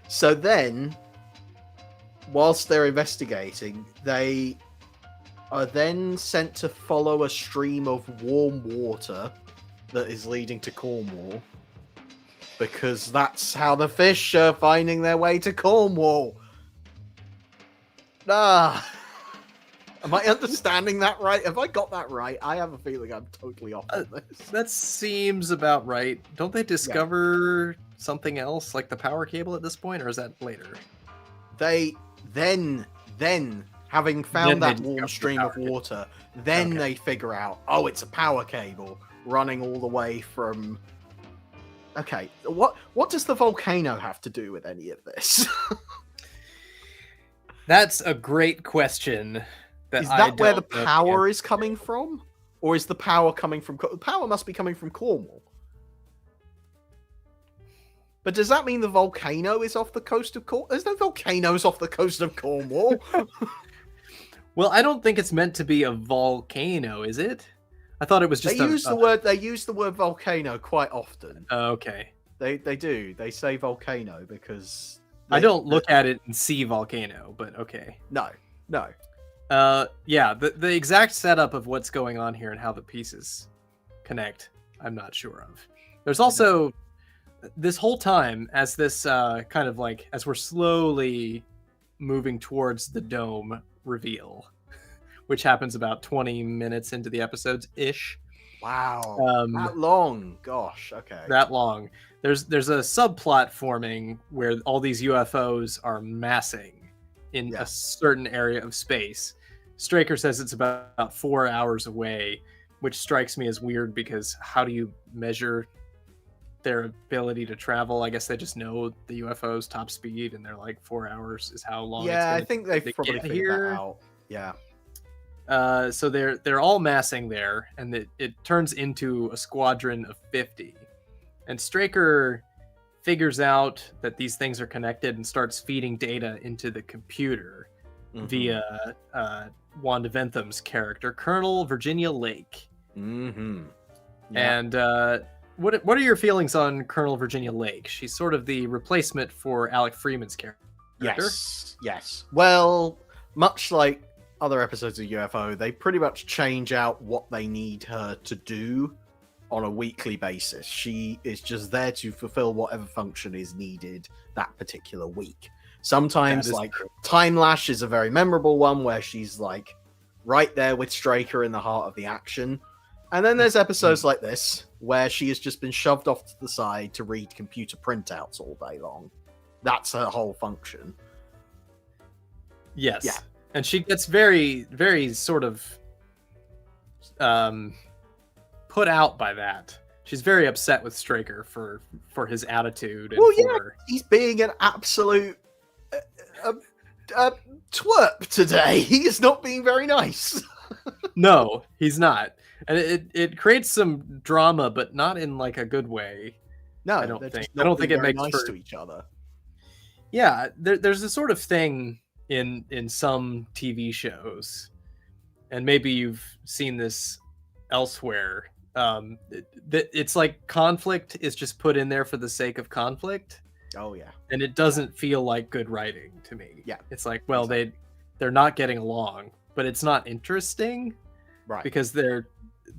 A: So then, whilst they're investigating, they are then sent to follow a stream of warm water that is leading to Cornwall, because that's how the fish are finding their way to Cornwall. Ah. Am I understanding that right? Have I got that right? I have a feeling I'm totally off on this.
B: That seems about right. Don't they discover something else, like the power cable at this point, or is that later?
A: They then having found
B: Then
A: that
B: they
A: warm
B: discover the
A: stream
B: power
A: of
B: cable.
A: water, then
B: Okay.
A: they figure out, oh, it's a power cable running all the way from. Okay, what does the volcano have to do with any of this?
B: That's a great question.
A: Is that where the power is coming from, or is the power coming from? The power must be coming from Cornwall. But does that mean the volcano is off the coast of Cornwall? There's no volcanoes off the coast of Cornwall.
B: Well, I don't think it's meant to be a volcano, is it? I thought it was just
A: They use the word volcano quite often.
B: Okay.
A: They do. They say volcano because
B: I don't look at it and see volcano, but okay.
A: No.
B: Yeah, the exact setup of what's going on here and how the pieces connect, I'm not sure of. There's also this whole time, as this kind of like, as we're slowly moving towards the dome reveal, which happens about 20 minutes into the episodes ish.
A: Wow, that long. Gosh, okay.
B: That long. There's a subplot forming where all these UFOs are massing in a certain area of space. Straker says it's about 4 hours away, which strikes me as weird because how do you measure their ability to travel? I guess they just know the UFO's top speed and they're like 4 hours is how long it's
A: I
B: gonna
A: think they've
B: take to
A: probably
B: get
A: figured
B: here.
A: that out. Yeah.
B: So they're all massing there, and it turns into a squadron of 50. And Straker figures out that these things are connected and starts feeding data into the computer via Wanda Ventham's character, Colonel Virginia Lake.
A: Mm-hmm.
B: And what are your feelings on Colonel Virginia Lake? She's sort of the replacement for Alec Freeman's character.
A: Yes. Well, much like other episodes of UFO, they pretty much change out what they need her to do on a weekly basis. She is just there to fulfill whatever function is needed that particular week. Sometimes, like, Time Lash is a very memorable one where she's like right there with Straker in the heart of the action. And then there's episodes like this where she has just been shoved off to the side to read computer printouts all day long. That's her whole function.
B: Yes.
A: Yeah.
B: And she gets very, very sort of put out by that. She's very upset with Straker for his attitude. And
A: he's being an absolute twerp today. He is not being very nice.
B: No, he's not. And it creates some drama, but not in like a good way.
A: No,
B: I don't think it makes
A: nice to each other.
B: Yeah, there's a sort of thing in some TV shows, and maybe you've seen this elsewhere. It's like conflict is just put in there for the sake of conflict.
A: Oh yeah,
B: and it doesn't feel like good writing to me.
A: Yeah,
B: it's like, well, they're not getting along, but it's not interesting,
A: right?
B: Because the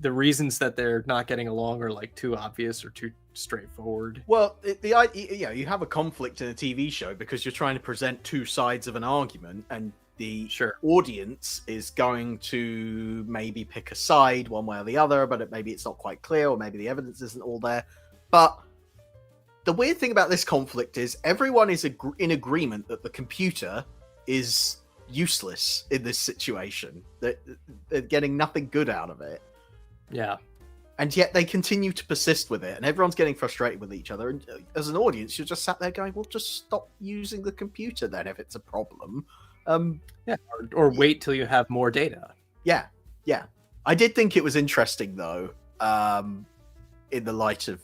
B: reasons that they're not getting along are like too obvious or too straightforward.
A: Well, you have a conflict in a TV show because you're trying to present two sides of an argument, and the audience is going to maybe pick a side one way or the other, but maybe it's not quite clear, or maybe the evidence isn't all there. But the weird thing about this conflict is everyone is in agreement that the computer is useless in this situation. They're getting nothing good out of it.
B: Yeah.
A: And yet they continue to persist with it, and everyone's getting frustrated with each other. And as an audience, you're just sat there going, well, just stop using the computer then if it's a problem.
B: Or wait till you have more data.
A: Yeah. I did think it was interesting, though, in the light of,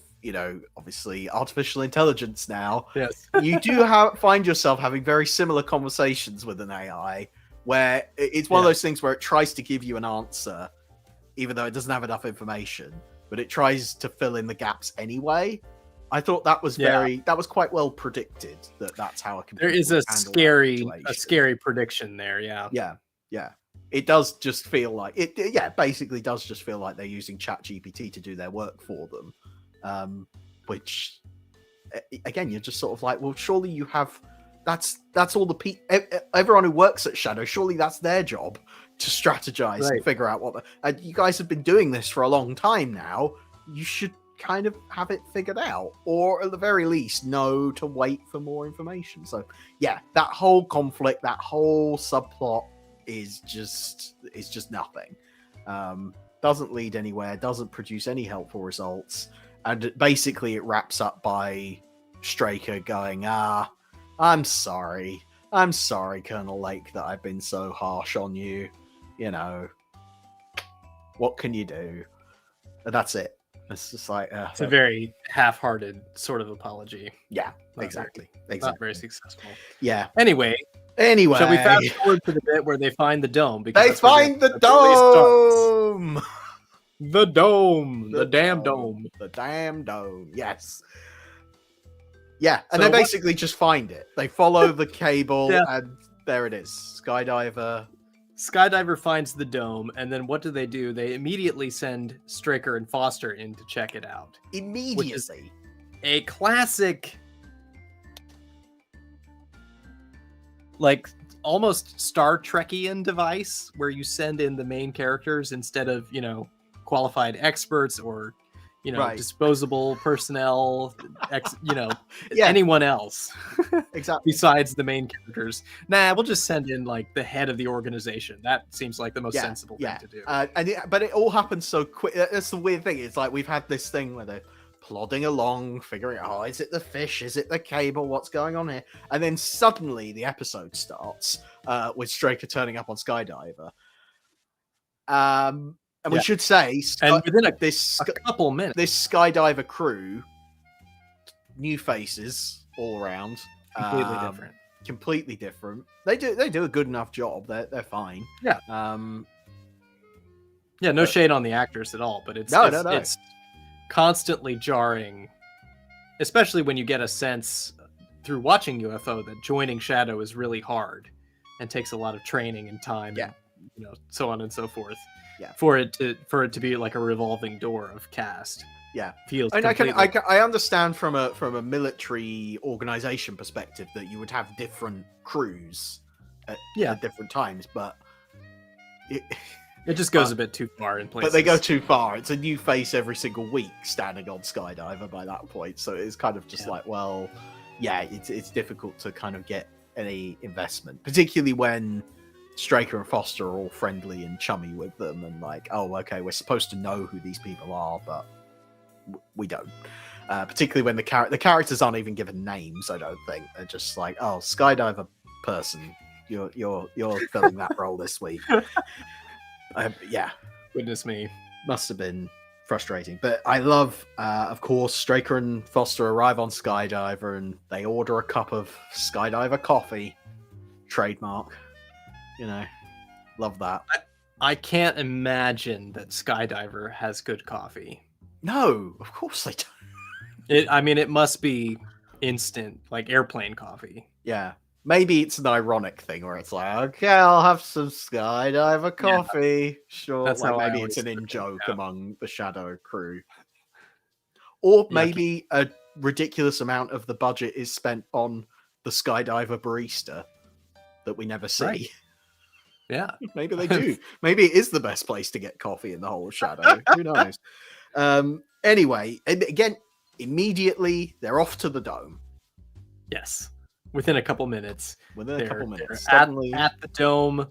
A: obviously artificial intelligence now.
B: Yes.
A: You do find yourself having very similar conversations with an AI, where it's one of those things where it tries to give you an answer, even though it doesn't have enough information, but it tries to fill in the gaps anyway. I thought that was that was quite well predicted. That's how a computer.
B: There is a scary prediction there. Yeah.
A: It does just feel like it. Yeah, basically does just feel like they're using ChatGPT to do their work for them. Which, again, you're just sort of like, well, surely you have That's all the everyone who works at Shadow. Surely that's their job to strategize and figure out what. You guys have been doing this for a long time now. You should kind of have it figured out, or at the very least know to wait for more information. So yeah, that whole conflict, that whole subplot is just nothing. Doesn't lead anywhere, doesn't produce any helpful results, and basically it wraps up by Straker going, I'm sorry, Colonel Lake, that I've been so harsh on you. You know, what can you do? And that's it. It's just like
B: it's a very half-hearted sort of apology.
A: Yeah, exactly.
B: Not very successful.
A: Yeah.
B: Anyway, shall we fast forward to the bit where they find the dome?
A: Because they find the dome.
B: The dome. The damn dome.
A: The damn dome. Yes. Yeah, and they basically just find it. They follow the cable, and there it is.
B: Skydiver finds the dome, and then what do? They immediately send Straker and Foster in to check it out.
A: Immediately.
B: A classic, like, almost Star Trekian device where you send in the main characters instead of, qualified experts or, disposable personnel, anyone else.
A: Exactly.
B: Besides the main characters. Nah, we'll just send in, like, the head of the organization. That seems like the most sensible thing to do.
A: But it all happens so quick. That's the weird thing. It's like we've had this thing where they're plodding along, figuring out, is it the fish? Is it the cable? What's going on here? And then suddenly the episode starts with Straker turning up on Skydiver. And we should say,
B: and within a couple minutes,
A: this Skydiver crew, new faces all around, completely different. They do a good enough job. They're fine.
B: Yeah. No shade on the actors at all, but it's constantly jarring, especially when you get a sense through watching UFO that joining Shadow is really hard and takes a lot of training and time.
A: Yeah.
B: And, so on and so forth.
A: Yeah.
B: For it to be like a revolving door of cast.
A: Yeah.
B: Feels.
A: I understand from a military organization perspective that you would have different crews at different times, but
B: it just goes a bit too far in places.
A: But they go too far. It's a new face every single week standing on Skydiver by that point, so it's kind of just like, well, yeah, it's difficult to kind of get any investment, particularly when Straker and Foster are all friendly and chummy with them, and like, oh, okay, we're supposed to know who these people are, but we don't. Particularly when the characters aren't even given names. I don't think they're just like, oh, Skydiver person, you're filling that role this week. Yeah,
B: goodness me,
A: must have been frustrating. But I love, of course, Straker and Foster arrive on Skydiver and they order a cup of Skydiver coffee, trademark. Love that.
B: I can't imagine that Skydiver has good coffee.
A: No, of course they don't.
B: It must be instant, like airplane coffee.
A: Yeah. Maybe it's an ironic thing where it's like, okay, I'll have some Skydiver coffee. Yeah. Sure.
B: That's
A: like maybe it's an in-joke among the Shadow crew. Or maybe a ridiculous amount of the budget is spent on the Skydiver barista that we never see.
B: Right. Yeah.
A: Maybe they do. Maybe it is the best place to get coffee in the whole Shadow. Who knows? Anyway, and again, immediately they're off to the dome.
B: Yes. Within a couple minutes.
A: Suddenly...
B: At the dome.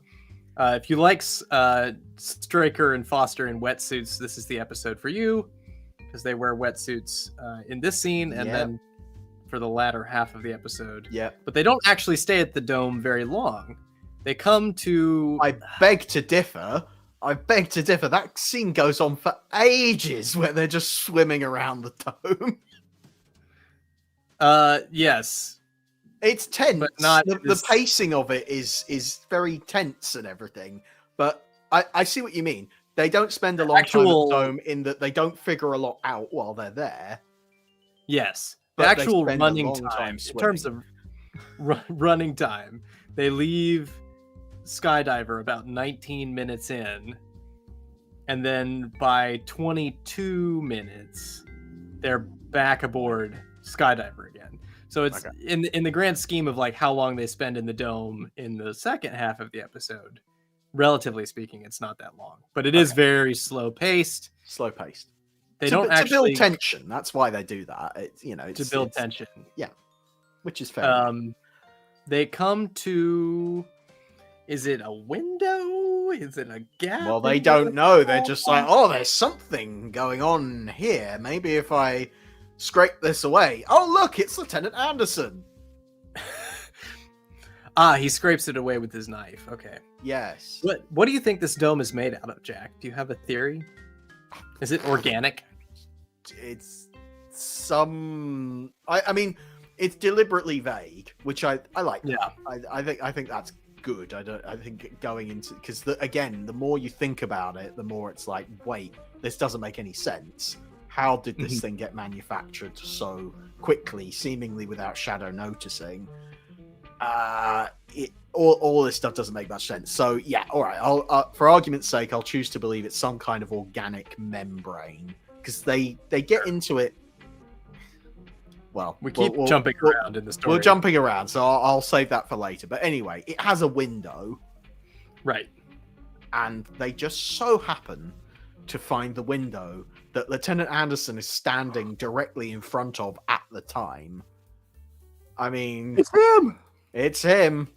B: If you like Straker and Foster in wetsuits, this is the episode for you, because they wear wetsuits in this scene and then for the latter half of the episode.
A: Yeah.
B: But they don't actually stay at the dome very long. They come to...
A: I beg to differ. That scene goes on for ages where they're just swimming around the dome.
B: Yes.
A: It's tense.
B: But not
A: the pacing of it is very tense and everything. But I see what you mean. They don't spend a long time at the dome in that they don't figure a lot out while they're there.
B: Yes. The actual running time, in terms of running time, they leave Skydiver about 19 minutes in, and then by 22 minutes they're back aboard Skydiver again. So it's
A: Okay.
B: in the grand scheme of like how long they spend in the dome in the second half of the episode, relatively speaking, it's not that long. But it is very slow paced.
A: Slow paced.
B: They
A: to,
B: don't
A: to
B: actually
A: build tension. That's why they do that. It's
B: to build tension.
A: which is fair.
B: They come to. Is it a window? Is it a gap?
A: Well, they don't know. They're just like, oh, there's something going on here. Maybe if I scrape this away. Oh, look, it's Lieutenant Anderson.
B: He scrapes it away with his knife. Okay.
A: Yes.
B: What do you think this dome is made out of, Jack? Do you have a theory? Is it organic?
A: It's some. I mean, it's deliberately vague, which I like.
B: Yeah.
A: I think that's good. I think going into, because again, the more you think about it, the more it's like, wait, this doesn't make any sense. How did this thing get manufactured so quickly, seemingly without Shadow noticing? All this stuff doesn't make much sense. So yeah, all right. I'll for argument's sake, I'll choose to believe it's some kind of organic membrane, because they get into it. Well,
B: we keep jumping around in the story.
A: We're jumping around, so I'll save that for later. But anyway, it has a window,
B: right?
A: And they just so happen to find the window that Lieutenant Anderson is standing directly in front of at the time. I mean,
B: it's him.
A: It's him.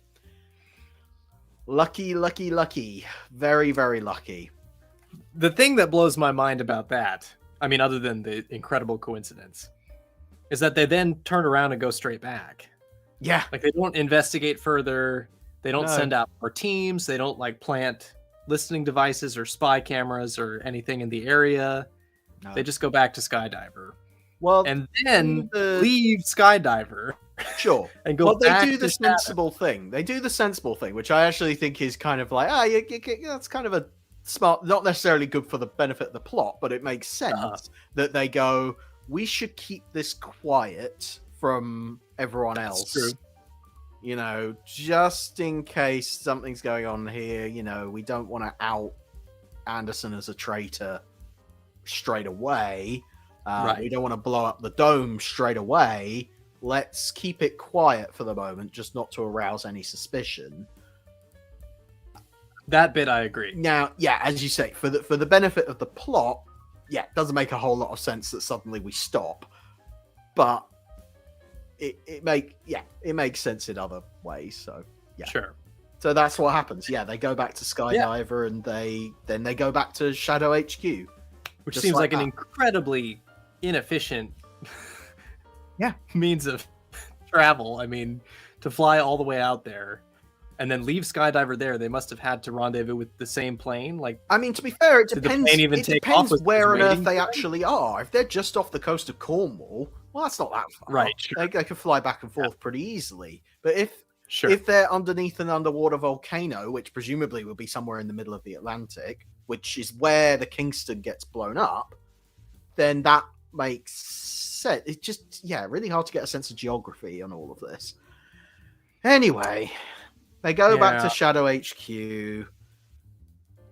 A: Lucky, lucky, lucky. Very, very lucky.
B: The thing that blows my mind about that, I mean, other than the incredible coincidence, is that they then turn around and go straight back.
A: Yeah.
B: Like, they don't investigate further. They don't send out more teams. They don't, like, plant listening devices or spy cameras or anything in the area. No. They just go back to Skydiver.
A: Well,
B: and then leave Skydiver.
A: Sure.
B: And go back
A: they do the sensible thing. They do the sensible thing, which I actually think is kind of like, that's kind of a smart, not necessarily good for the benefit of the plot, but it makes sense that they go, we should keep this quiet from everyone else.
B: True.
A: You know, just in case something's going on here, you know, we don't want to out Anderson as a traitor straight away.
B: Right.
A: We don't want to blow up the dome straight away. Let's keep it quiet for the moment, just not to arouse any suspicion.
B: That bit I agree.
A: Now, yeah, as you say, for the benefit of the plot, yeah, it doesn't make a whole lot of sense that suddenly we stop. But it makes sense in other ways. So yeah,
B: sure.
A: So that's what happens. Yeah, they go back to Skydiver and they go back to Shadow HQ,
B: which seems like an incredibly inefficient means of travel. I mean, to fly all the way out there and then leave Skydiver there, they must have had to rendezvous with the same plane. Like,
A: I mean, to be fair, it depends.
B: It depends
A: where on earth they actually are. If they're just off the coast of Cornwall, well, that's not that far.
B: Right. Sure.
A: They can fly back and forth pretty easily. But if they're underneath an underwater volcano, which presumably will be somewhere in the middle of the Atlantic, which is where the Kingston gets blown up, then that makes sense. It's just, really hard to get a sense of geography on all of this. Anyway, they go back to Shadow HQ.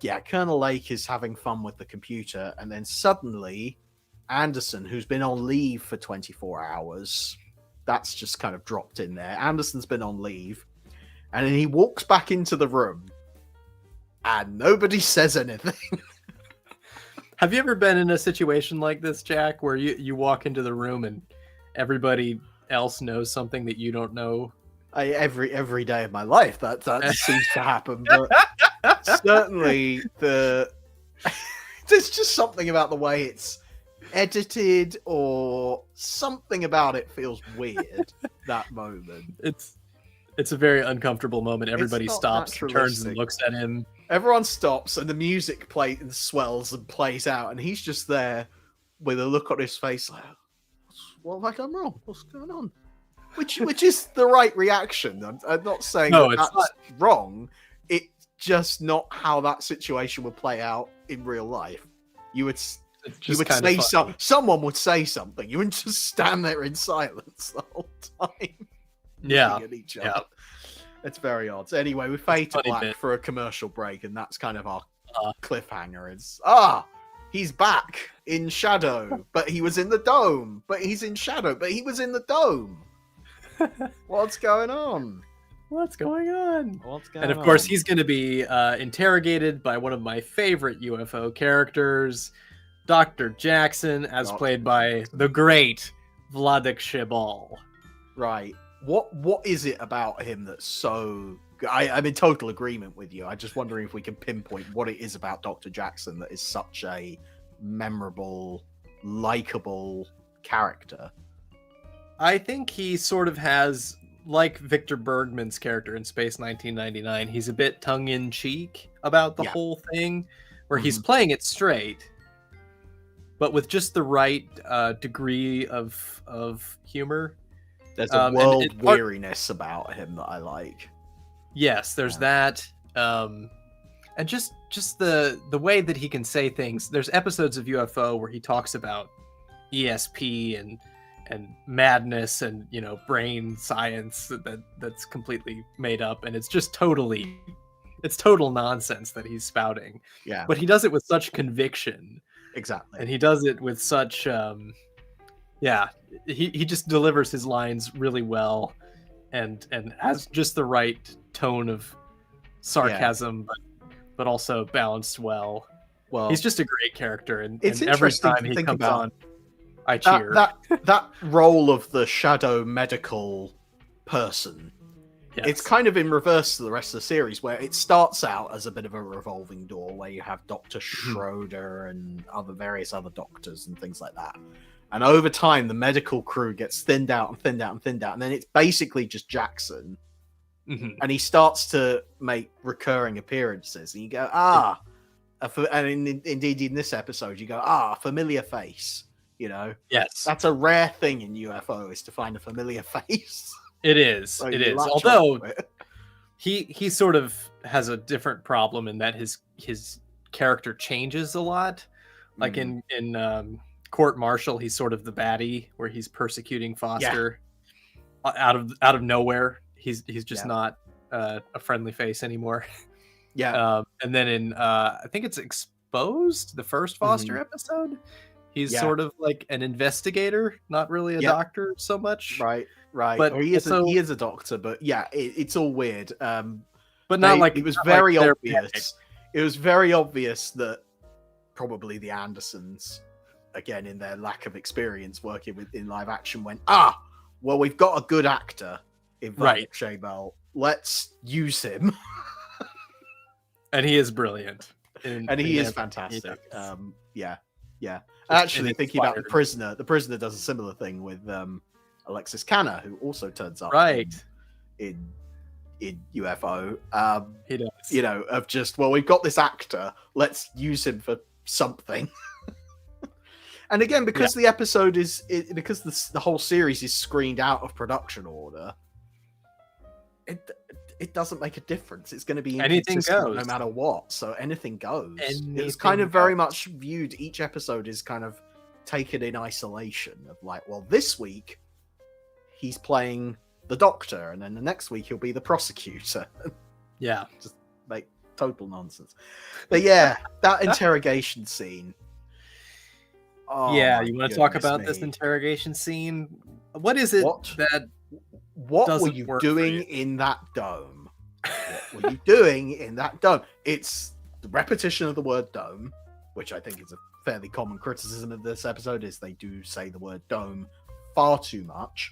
A: Yeah, Colonel Lake is having fun with the computer, and then suddenly Anderson, who's been on leave for 24 hours, that's just kind of dropped in there. Anderson's been on leave, and then he walks back into the room, and nobody says anything.
B: Have you ever been in a situation like this, Jack, where you walk into the room and everybody else knows something that you don't know?
A: Every day of my life that seems to happen, but certainly there's just something about the way it's edited, or something about it feels weird. That moment,
B: it's a very uncomfortable moment. Everybody stops, turns, and looks at him.
A: Everyone stops, and the music plays and swells and plays out, and he's just there with a look on his face like, "What have I done wrong? What's going on?" Which is the right reaction. I'm not saying that's wrong. It's just not how that situation would play out in real life. You would say someone would say something. You wouldn't just stand there in silence the whole time. Looking at each other. It's very odd. So anyway, we fade to black for a commercial break, and that's kind of our cliffhanger. It's he's back in Shadow, but he was in the dome. But he's in Shadow, but he was in the dome. What's going on?
B: What's going on?
A: What's going
B: And of
A: on?
B: course, he's going to be interrogated by one of my favorite UFO characters, Dr. Jackson, as
A: Dr.
B: played by
A: Jackson.
B: the great Vladek Shebal.
A: Right. What is it about him that's so... I'm in total agreement with you. I'm just wondering if we can pinpoint what it is about Dr. Jackson that is such a memorable, likable character.
B: I think he sort of has, like Victor Bergman's character in Space 1999, he's a bit tongue-in-cheek about the whole thing, where he's playing it straight, but with just the right degree of humor.
A: There's a world weariness about him that I like.
B: Yes, there's that. And just the way that he can say things. There's episodes of UFO where he talks about ESP and madness and, you know, brain science that's completely made up, and it's just total nonsense that he's spouting.
A: Yeah.
B: But he does it with such conviction.
A: Exactly.
B: And he does it with such he just delivers his lines really well and has just the right tone of sarcasm, but also balanced well. Well, he's just a great character, and every time he comes on, I cheer.
A: That role of the shadow medical person, it's kind of in reverse to the rest of the series, where it starts out as a bit of a revolving door, where you have Dr. Schroeder and various other doctors and things like that. And over time, the medical crew gets thinned out and thinned out and thinned out, and then it's basically just Jackson. And he starts to make recurring appearances, and you go, and indeed in this episode, you go, familiar face. You know,
B: yes,
A: that's a rare thing in UFO, is to find a familiar face.
B: It is.
A: So
B: it is. Although he sort of has a different problem in that his character changes a lot. Like in Court Martial, he's sort of the baddie, where he's persecuting Foster out of nowhere. He's just not a friendly face anymore.
A: Yeah.
B: And then in I think it's Exposed, the first Foster episode, he's sort of like an investigator, not really a doctor so much.
A: Right.
B: But
A: he is a doctor, but it's all weird.
B: But not like
A: it was very obvious. It was very obvious that probably the Andersons, again in their lack of experience working in live action, went, well, we've got a good actor in Shebal. Let's use him.
B: And he is brilliant.
A: And he is fantastic. Actually, thinking about the prisoner does a similar thing with Alexis Canna, who also turns up in UFO.
B: He does.
A: You know, of just, well, we've got this actor, let's use him for something. And again, because the episode because the whole series is screened out of production order, it doesn't make a difference. It's going to be
B: anything goes,
A: no matter what. So anything goes. It's kind of very much viewed. Each episode is kind of taken in isolation. Of like, well, this week he's playing the doctor, and then the next week he'll be the prosecutor.
B: Yeah,
A: just like total nonsense. But yeah, that interrogation scene.
B: Oh, you want to talk about this interrogation scene? What is it
A: What were you doing in that dome? What were you doing in that dome? It's the repetition of the word dome, which I think is a fairly common criticism of this episode, is they do say the word dome far too much.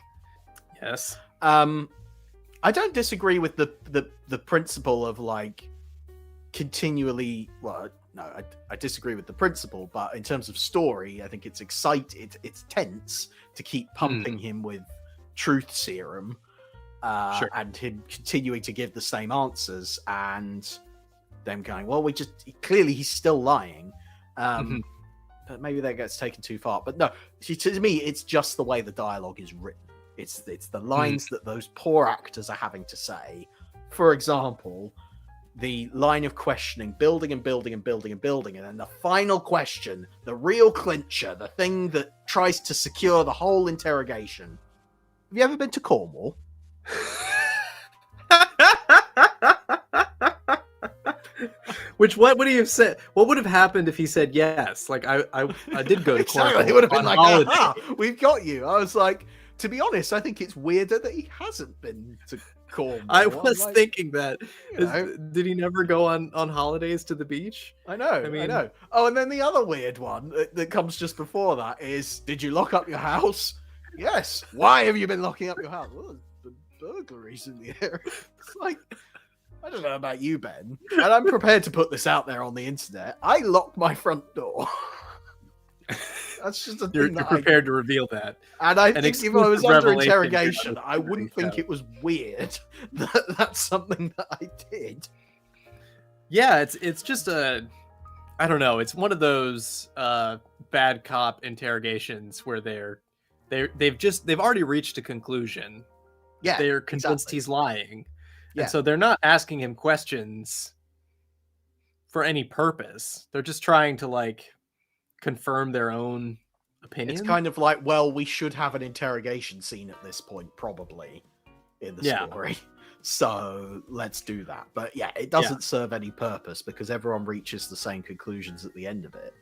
B: Yes.
A: I don't disagree with the principle of like continually. Well, no, I disagree with the principle, but in terms of story, I think it's it's tense to keep pumping him with truth serum, and him continuing to give the same answers, and them going, well, clearly he's still lying. But maybe that gets taken too far. But no, to me, it's just the way the dialogue is written. It's the lines that those poor actors are having to say. For example, the line of questioning, building and building and building and building, and then the final question, the real clincher, the thing that tries to secure the whole interrogation. Have you ever been to Cornwall?
B: Which, what would he have said? What would have happened if he said yes? Like, I did go to Cornwall.
A: He would have been like, we've got you. I was like, to be honest, I think it's weirder that he hasn't been to Cornwall.
B: I was thinking that.
A: you know.
B: Did he never go on holidays to the beach?
A: I know. I know. Oh, and then the other weird one that comes just before that is, did you lock up your house? Yes. Why have you been locking up your house? Well, there's been burglaries in the area. It's like, I don't know about you, Ben, and I'm prepared to put this out there on the internet. I lock my front door. That's just a thing.
B: You're prepared to reveal that.
A: And I think if I was under
B: revelation
A: interrogation, I wouldn't think it was weird that that's something that I did.
B: Yeah, it's just I don't know. It's one of those bad cop interrogations where they've already reached a conclusion.
A: Yeah,
B: they're convinced
A: exactly.
B: he's lying,
A: Yeah.
B: and so they're not asking him questions for any purpose. They're just trying to like confirm their own opinion.
A: It's kind of like, well, we should have an interrogation scene at this point, probably, in the story. So let's do that. But yeah, it doesn't serve any purpose because everyone reaches the same conclusions at the end of it.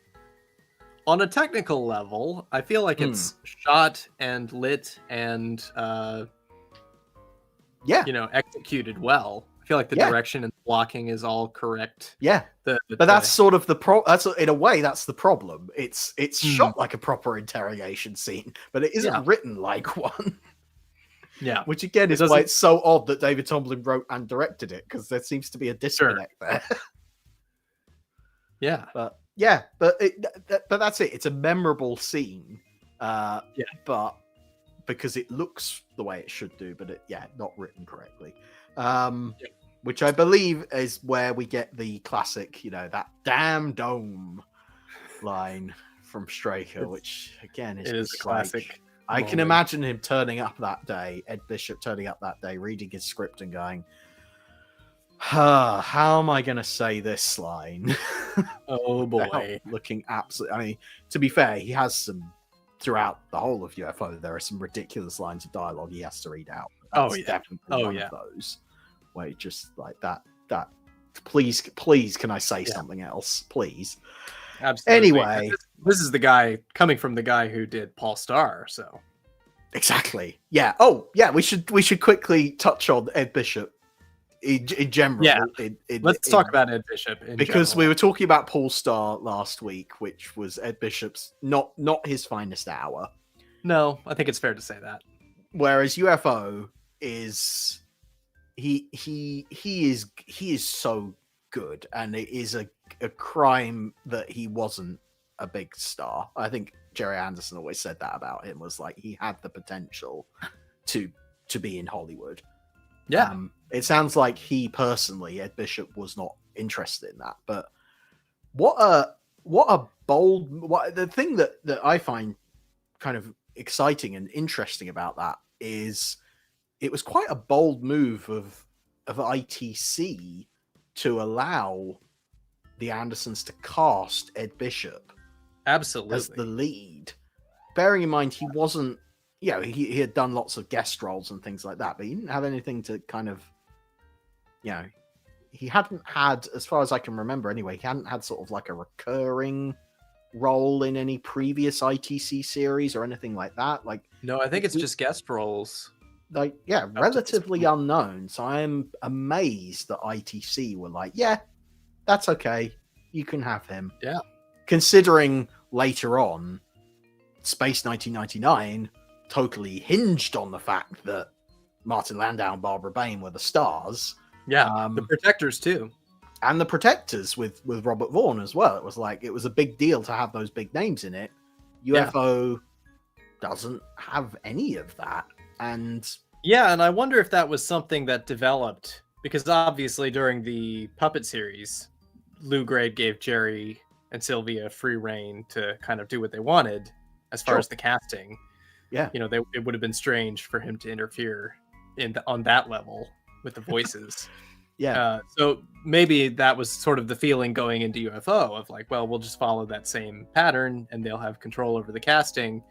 B: On a technical level, I feel like it's shot and lit and executed well. I feel like the direction and blocking is all correct.
A: Yeah, but that's sort of that's in a way that's the problem. It's shot like a proper interrogation scene, but it isn't written like one.
B: Yeah,
A: which again is why it's so odd that David Tomblin wrote and directed it, because there seems to be a disconnect there.
B: Yeah,
A: but that's it. It's a memorable scene. But because it looks the way it should do, but not written correctly. Which I believe is where we get the classic, that damn dome line from Straker, which again is
B: classic.
A: I can imagine him turning up that day, Ed Bishop turning up that day, reading his script and going, how am I going to say this line?
B: Oh boy.
A: Looking absolutely, I mean, to be fair, he has some, throughout the whole of UFO, there are some ridiculous lines of dialogue he has to read out. Definitely one of those. Where he just like that, please, can I say something else? Please.
B: Absolutely.
A: Anyway,
B: this is the guy coming from the guy who did Paul Starr, so
A: exactly. Yeah. Oh, yeah. We should quickly touch on Ed Bishop in general.
B: Yeah. Let's talk about Ed Bishop
A: because we were talking about Paul Starr last week, which was Ed Bishop's not his finest hour.
B: No, I think it's fair to say that.
A: Whereas UFO is he is so good, and it is a crime that he wasn't a big star. I think Gerry Anderson always said that about him, was like he had the potential to be in Hollywood.
B: Yeah.
A: It sounds like he personally, Ed Bishop, was not interested in that. But the thing that I find kind of exciting and interesting about that is it was quite a bold move of ITC to allow the Andersons to cast Ed Bishop as the lead. Bearing in mind he wasn't, he had done lots of guest roles and things like that, but he didn't have anything to kind of, he hadn't had, as far as I can remember anyway, he hadn't had sort of like a recurring role in any previous ITC series or anything like that. Like,
B: no, I think it's just guest roles.
A: Like, relatively unknown. So I'm amazed that ITC were like, that's okay, you can have him.
B: Yeah.
A: Considering later on, Space 1999 totally hinged on the fact that Martin Landau and Barbara Bain were the stars.
B: Yeah, the Protectors too.
A: And the Protectors with Robert Vaughn as well. It was like, it was a big deal to have those big names in it. UFO doesn't have any of that. And
B: I wonder if that was something that developed, because obviously during the Puppet series, Lou Grade gave Gerry and Sylvia free reign to kind of do what they wanted as far as the casting. Yeah. It would have been strange for him to interfere on that level with the voices. So maybe that was sort of the feeling going into UFO of like, well, we'll just follow that same pattern and they'll have control over the casting.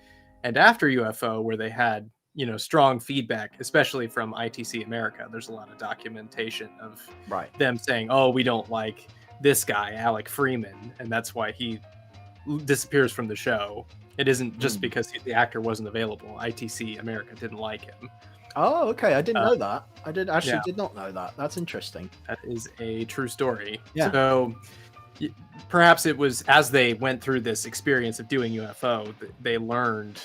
B: And after UFO, where they had, strong feedback, especially from ITC America, there's a lot of documentation of them saying, oh, we don't like this guy, Alec Freeman, and that's why he disappears from the show. It isn't just because the actor wasn't available. ITC America didn't like him.
A: Oh, okay. I didn't know that. I did not know that. That's interesting.
B: That is a true story.
A: Yeah.
B: So perhaps it was as they went through this experience of doing UFO, they learned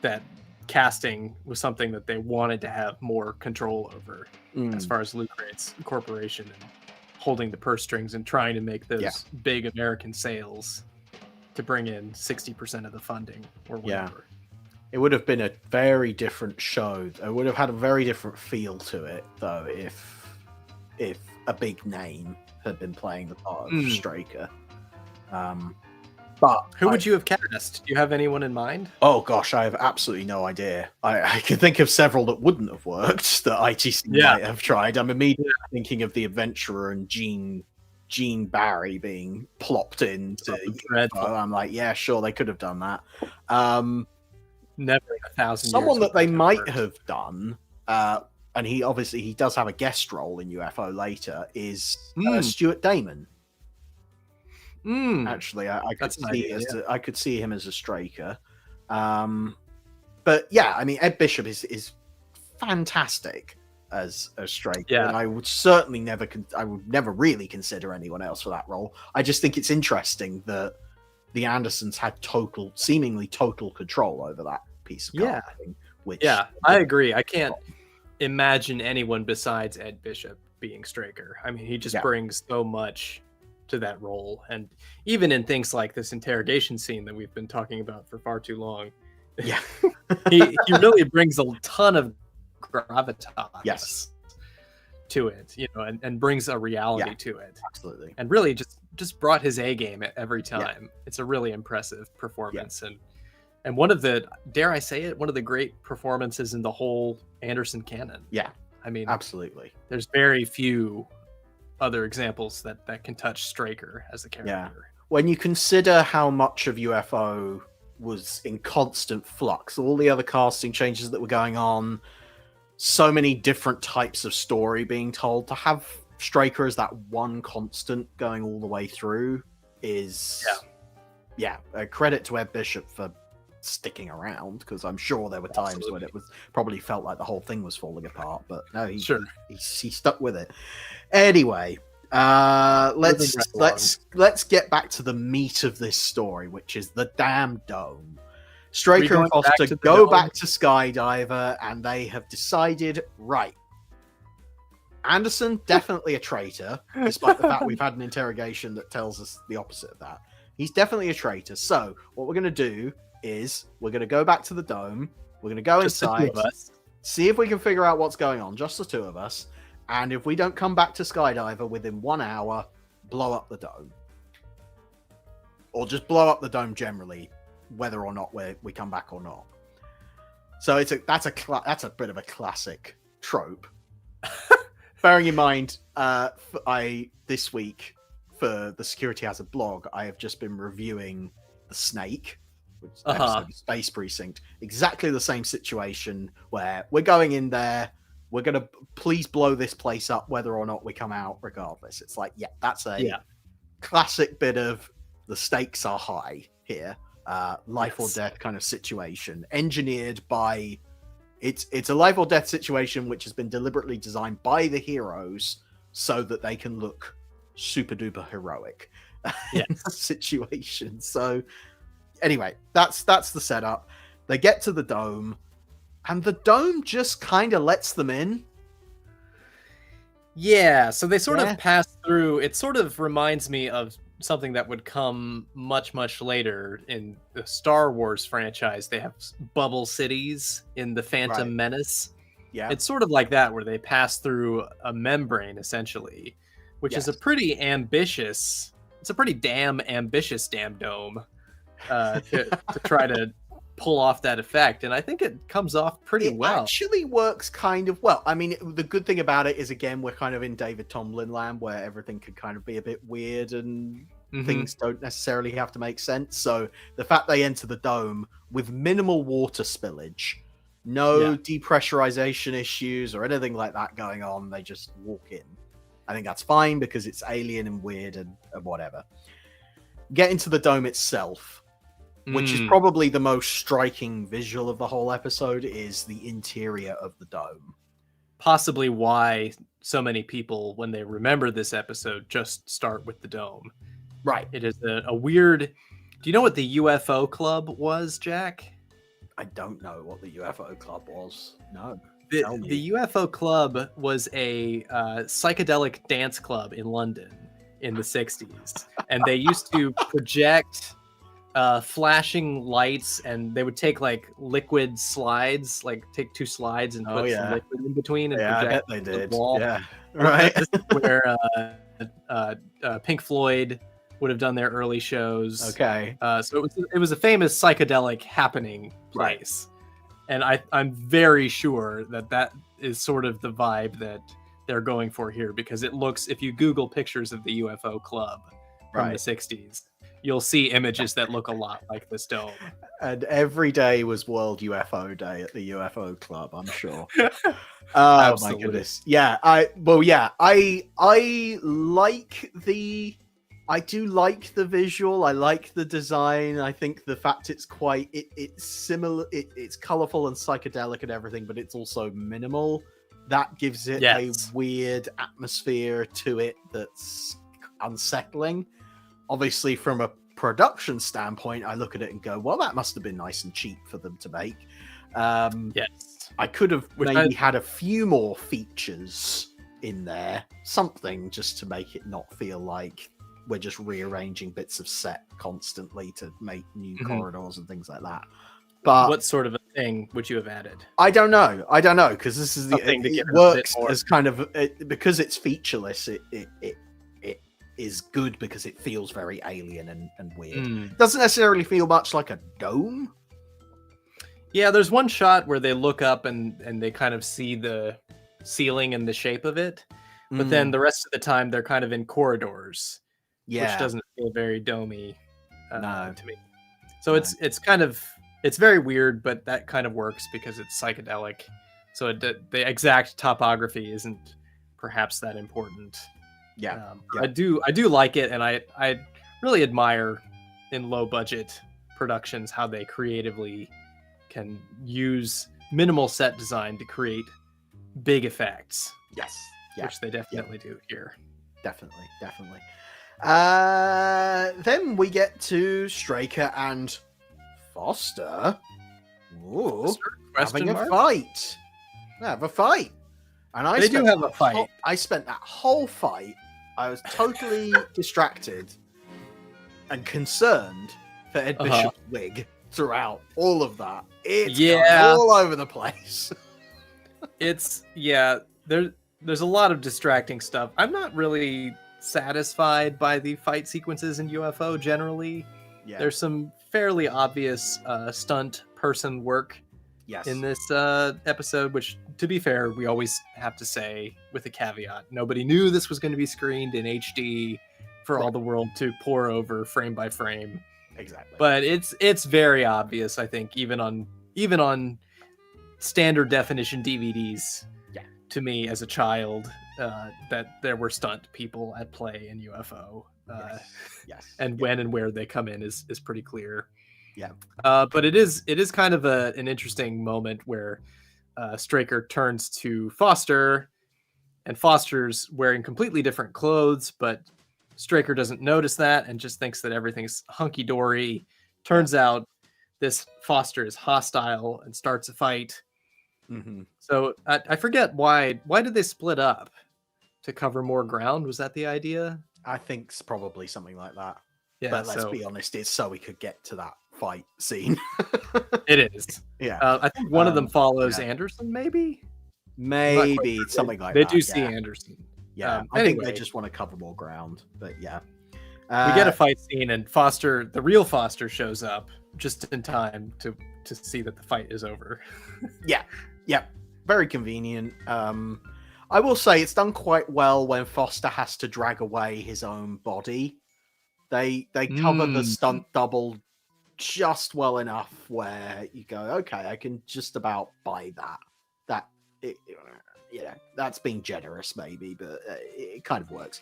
B: that casting was something that they wanted to have more control over as far as loot crates, corporation, and holding the purse strings and trying to make those big American sales to bring in 60% of the funding or whatever.
A: It would have been a very different show. It would have had a very different feel to it, though, if a big name had been playing the part of Straker. But
B: who would you have cast? Do you have anyone in mind?
A: Oh gosh, I have absolutely no idea. I can think of several that wouldn't have worked that ITC might have tried. I'm immediately thinking of the Adventurer and Gene Barry being plopped into. I'm like, yeah, sure, they could have done that.
B: Never in 1,000 years.
A: Someone that they might have done, and he does have a guest role in UFO later, is Stuart Damon. Actually, I could see him as a Straker. But yeah, I mean, Ed Bishop is fantastic as a Straker, and I would certainly never really consider anyone else for that role. I just think it's interesting that the Andersons had seemingly total control over that piece of casting.
B: I agree. I can't imagine anyone besides Ed Bishop being Straker. I mean, he just brings so much to that role, and even in things like this interrogation scene that we've been talking about for far too long, he really brings a ton of gravitas to it, and brings a reality to it.
A: Absolutely.
B: And really just brought his A game at every time. It's a really impressive performance, and one of the, dare I say it, one of the great performances in the whole Anderson canon. I mean,
A: absolutely.
B: There's very few other examples that can touch Straker as a character.
A: When you consider how much of UFO was in constant flux, all the other casting changes that were going on, so many different types of story being told, to have Straker as that one constant going all the way through is a credit to Ed Bishop for sticking around, because I'm sure there were times when it was probably felt like the whole thing was falling apart, but no, he stuck with it. Anyway, let's get back to the meat of this story, which is the damn dome. Straker and Foster go back to Skydiver, and they have decided, right, Anderson, definitely a traitor, despite the fact we've had an interrogation that tells us the opposite of that. He's definitely a traitor. So what we're going to do is we're going to go back to the dome. We're going to go inside, see if we can figure out what's going on, just the two of us. And if we don't come back to Skydiver within 1 hour, blow up the dome. Or just blow up the dome generally, whether or not we come back or not. So that's a bit of a classic trope. Bearing in mind, this week for the Security Hazard blog, I have just been reviewing The Snake, which is episode of Space Precinct. Exactly the same situation where we're going in there, we're going to please blow this place up whether or not we come out regardless. It's like, that's a classic bit of the stakes are high here. Life or death kind of situation. Engineered by... It's a life or death situation which has been deliberately designed by the heroes so that they can look super duper heroic in the situation. So anyway, that's the setup. They get to the dome, and the dome just kind of lets them in.
B: Yeah, so they sort of pass through. It sort of reminds me of something that would come much, much later in the Star Wars franchise. They have bubble cities in the Phantom Menace. Yeah, it's sort of like that, where they pass through a membrane, essentially, which is a pretty ambitious... It's a pretty damn ambitious damn dome to try to pull off that effect, and I think it comes off pretty well. It actually
A: works kind of well. I mean, the good thing about it is, again, we're kind of in David Tomlin land, where everything could kind of be a bit weird and things don't necessarily have to make sense. So the fact they enter the dome with minimal water spillage, no depressurization issues or anything like that going on, they just walk in. I think that's fine because it's alien and weird and whatever. get into the dome itself, which is probably the most striking visual of the whole episode, is the interior of the dome.
B: Possibly why so many people, when they remember this episode, just start with the dome.
A: Right.
B: It is a weird... Do you know what the UFO Club was, Jack?
A: I don't know what the UFO Club was. No.
B: The UFO Club was a psychedelic dance club in London in the 60s. And they used to project flashing lights, and they would take like liquid slides, like take 2 slides and put some liquid in between and
A: I bet
B: project
A: they did.
B: the wall.
A: Yeah. Right.
B: This is where Pink Floyd would have done their early shows.
A: Okay.
B: So it was a famous psychedelic happening place. And I'm very sure that is sort of the vibe that they're going for here, because it looks, if you Google pictures of the UFO Club from the 60s, you'll see images that look a lot like this dome.
A: And every day was World UFO Day at the UFO Club, I'm sure. Oh my goodness. Yeah, I do like the visual. I like the design. I think the fact it's quite it's similar, it's colorful and psychedelic and everything, but it's also minimal. That gives it a weird atmosphere to it that's unsettling. Obviously, from a production standpoint, I look at it and go, well, that must have been nice and cheap for them to make.
B: Yes.
A: I could have maybe had a few more features in there, something just to make it not feel like we're just rearranging bits of set constantly to make new corridors and things like that. But
B: what sort of a thing would you have added?
A: I don't know, because this is it works as kind of because it's featureless. It is good because it feels very alien and weird. Doesn't necessarily feel much like a dome.
B: Yeah, there's one shot where they look up and they kind of see the ceiling and the shape of it, but then the rest of the time they're kind of in corridors.
A: Yeah,
B: which doesn't feel very domey to me. So
A: No.
B: it's very weird, but that kind of works because it's psychedelic. So the exact topography isn't perhaps that important.
A: Yeah,
B: I do like it, and I really admire in low budget productions how they creatively can use minimal set design to create big effects.
A: Yes,
B: which they definitely do here.
A: Definitely. Then we get to Straker and Foster. Ooh, having a fight. They have a fight. And I
B: have a fight.
A: I spent that whole fight. I was totally distracted and concerned for Ed Bishop's wig throughout all of that. It's all over the place.
B: There's a lot of distracting stuff. I'm not really satisfied by the fight sequences in UFO generally. There's some fairly obvious stunt person work in this episode, which, to be fair, we always have to say with a caveat. Nobody knew this was going to be screened in HD for all the world to pore over frame by frame.
A: Exactly.
B: But it's very obvious, I think, even on standard definition DVDs, to me as a child, that there were stunt people at play in UFO. And when and where they come in is pretty clear.
A: Yeah.
B: But it is kind of an interesting moment where Straker turns to Foster, and Foster's wearing completely different clothes, but Straker doesn't notice that and just thinks that everything's hunky-dory. Turns out this Foster is hostile and starts a fight. So I forget why did they split up? To cover more ground? Was that the idea?
A: I think it's probably something like that.
B: Yeah,
A: but let's be honest, it's so we could get to that fight scene.
B: It is.
A: Yeah.
B: I think one of them follows Anderson, maybe
A: something like that.
B: They do see Anderson.
A: Yeah. I think they just want to cover more ground, but yeah.
B: We get a fight scene, and Foster, the real Foster, shows up just in time to see that the fight is over.
A: Yeah. Very convenient. I will say it's done quite well when Foster has to drag away his own body. They cover the stunt double just well enough where you go, okay, I can just about buy that. That's being generous maybe, but it kind of works.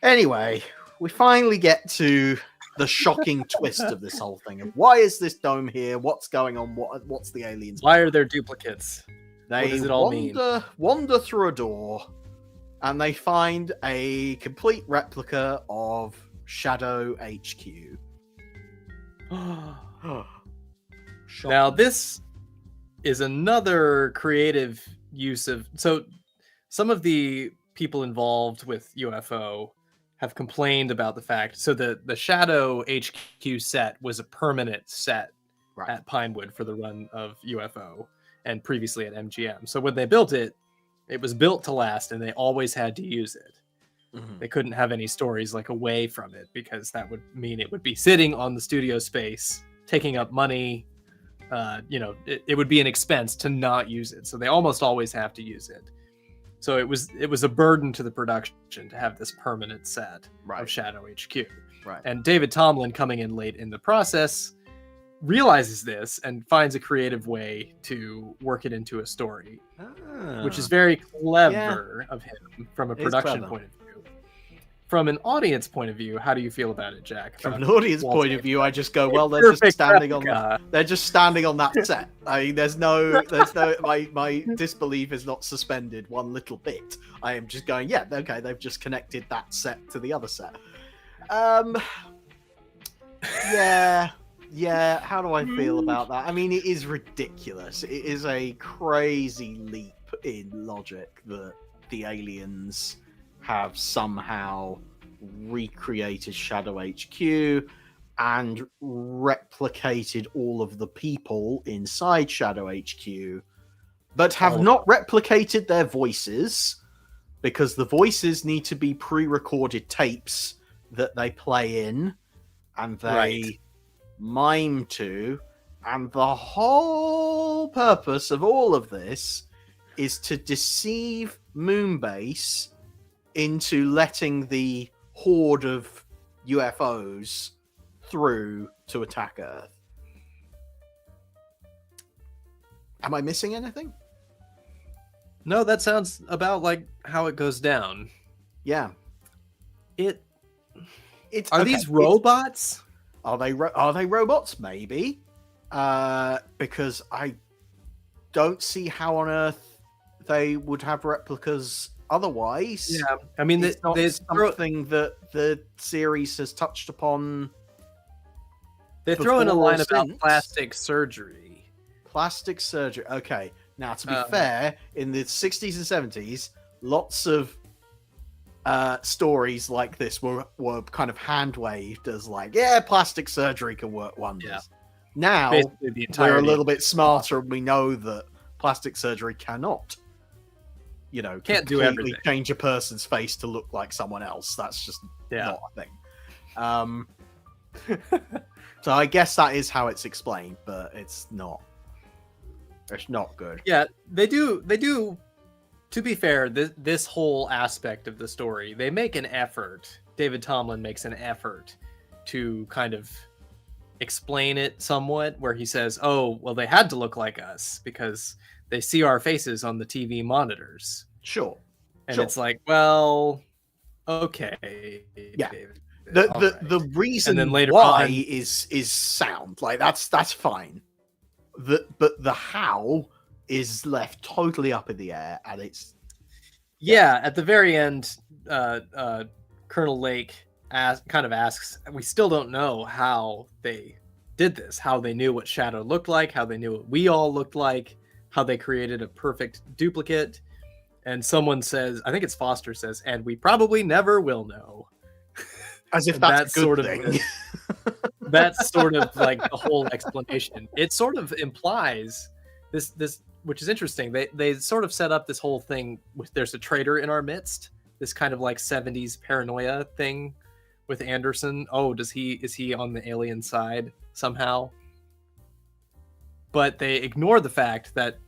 A: Anyway, we finally get to the shocking twist of this whole thing. Of why is this dome here? What's going on? What's the aliens?
B: Why are there duplicates?
A: They
B: What does it all mean?
A: wander through a door, and they find a complete replica of SHADO HQ.
B: Now, this is another creative use of... So, some of the people involved with UFO have complained about the fact... So, the SHADO HQ set was a permanent set at Pinewood for the run of UFO, and previously at MGM. So, when they built it, it was built to last, and they always had to use it.
A: Mhm.
B: They couldn't have any stories like away from it, because that would mean it would be sitting on the studio space, taking up money. It would be an expense to not use it. So they almost always have to use it. So it was a burden to the production to have this permanent set of SHADO HQ.
A: Right.
B: And David Tomlin, coming in late in the process, realizes this and finds a creative way to work it into a story, which is very clever of him from a production point of view. From an audience point of view, how do you feel about it, Jack?
A: From an audience point of view, I just go, well, they're just standing on that set. I mean, there's no my disbelief is not suspended one little bit. I am just going, yeah, okay, they've just connected that set to the other set. Yeah, how do I feel about that? I mean, it is ridiculous. It is a crazy leap in logic that the aliens have somehow recreated SHADO HQ and replicated all of the people inside SHADO HQ, but have not replicated their voices, because the voices need to be pre-recorded tapes that they play in and they mime to, and the whole purpose of all of this is to deceive Moonbase into letting the horde of UFOs through to attack Earth. Am I missing anything?
B: No, that sounds about like how it goes down.
A: Yeah.
B: Are these robots?
A: Are they robots? Maybe. Because I don't see how on Earth they would have replicas otherwise.
B: Yeah, I mean,
A: it's not something that the series has touched upon.
B: They throw in a line about plastic surgery.
A: Plastic surgery. Okay. Now, to be fair, in the 60s and 70s, lots of stories like this were kind of hand waved as like, yeah, plastic surgery can work wonders. Yeah. Now we're a little bit smarter, and we know that plastic surgery cannot,
B: can't do everything.
A: Change a person's face to look like someone else. That's just not a thing. So I guess that is how it's explained, but it's not. It's not good.
B: Yeah, they do. To be fair, this whole aspect of the story, they make an effort. David Tomlin makes an effort to kind of explain it somewhat, where he says, "Oh, well, they had to look like us because they see our faces on the TV monitors."
A: Sure.
B: And it's like, well, okay.
A: Yeah.
B: David,
A: the reason
B: then later
A: why
B: on,
A: is sound. Like that's fine. But the how is left totally up in the air, and it's
B: at the very end, Colonel Lake asks, we still don't know how they did this, how they knew what SHADO looked like, how they knew what we all looked like, how they created a perfect duplicate. And someone says, I think it's Foster says, and we probably never will know.
A: As if that's a good thing.
B: That's sort of like the whole explanation. It sort of implies this, which is interesting. They sort of set up this whole thing with there's a traitor in our midst. This kind of like 70s paranoia thing with Anderson. Oh, is he on the alien side somehow? But they ignore the fact that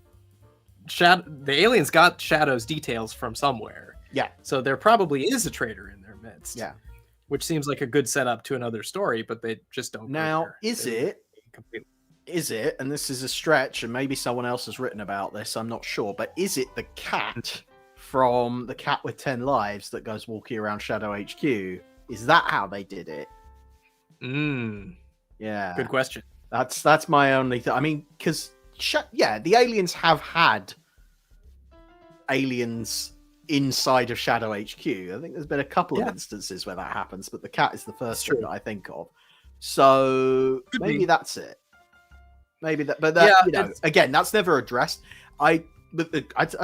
B: the aliens got SHADO's details from somewhere.
A: Yeah.
B: So there probably is a traitor in their midst.
A: Yeah.
B: Which seems like a good setup to another story, but they just don't.
A: Now, is it, and this is a stretch, and maybe someone else has written about this, I'm not sure, but is it the cat from The Cat with 10 Lives that goes walking around SHADO HQ? Is that how they did it? Yeah,
B: Good question.
A: that's my only I mean, because the aliens have had aliens inside of Shadow HQ. I think there's been a couple of instances where that happens, but the cat is the first thing that I think of. So maybe that's it. Maybe that, but that again, that's never addressed. I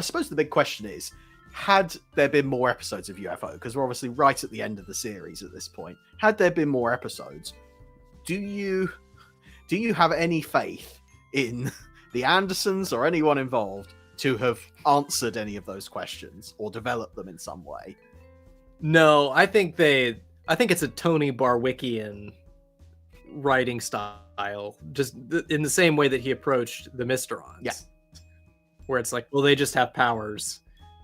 A: suppose the big question is, had there been more episodes of UFO? Because we're obviously right at the end of the series at this point. Had there been more episodes, do you have any faith in the Andersons or anyone involved to have answered any of those questions or developed them in some way?
B: No, I think it's a Tony Barwickian writing style, just in the same way that he approached the Mysterons.
A: Yeah.
B: Where it's like, well, they just have powers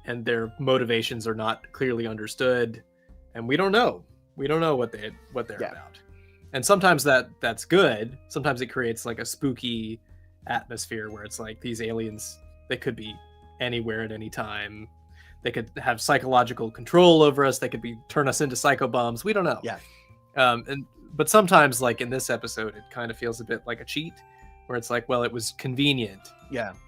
B: and their motivations are not clearly understood, and we don't know what they're about. And sometimes that's good. Sometimes it creates like a spooky atmosphere where it's like these aliens, they could be anywhere at any time. They could have psychological control over us. They could turn us into psychobombs. We don't know.
A: Yeah.
B: But sometimes, like in this episode, it kind of feels a bit like a cheat, where it's like, well, it was convenient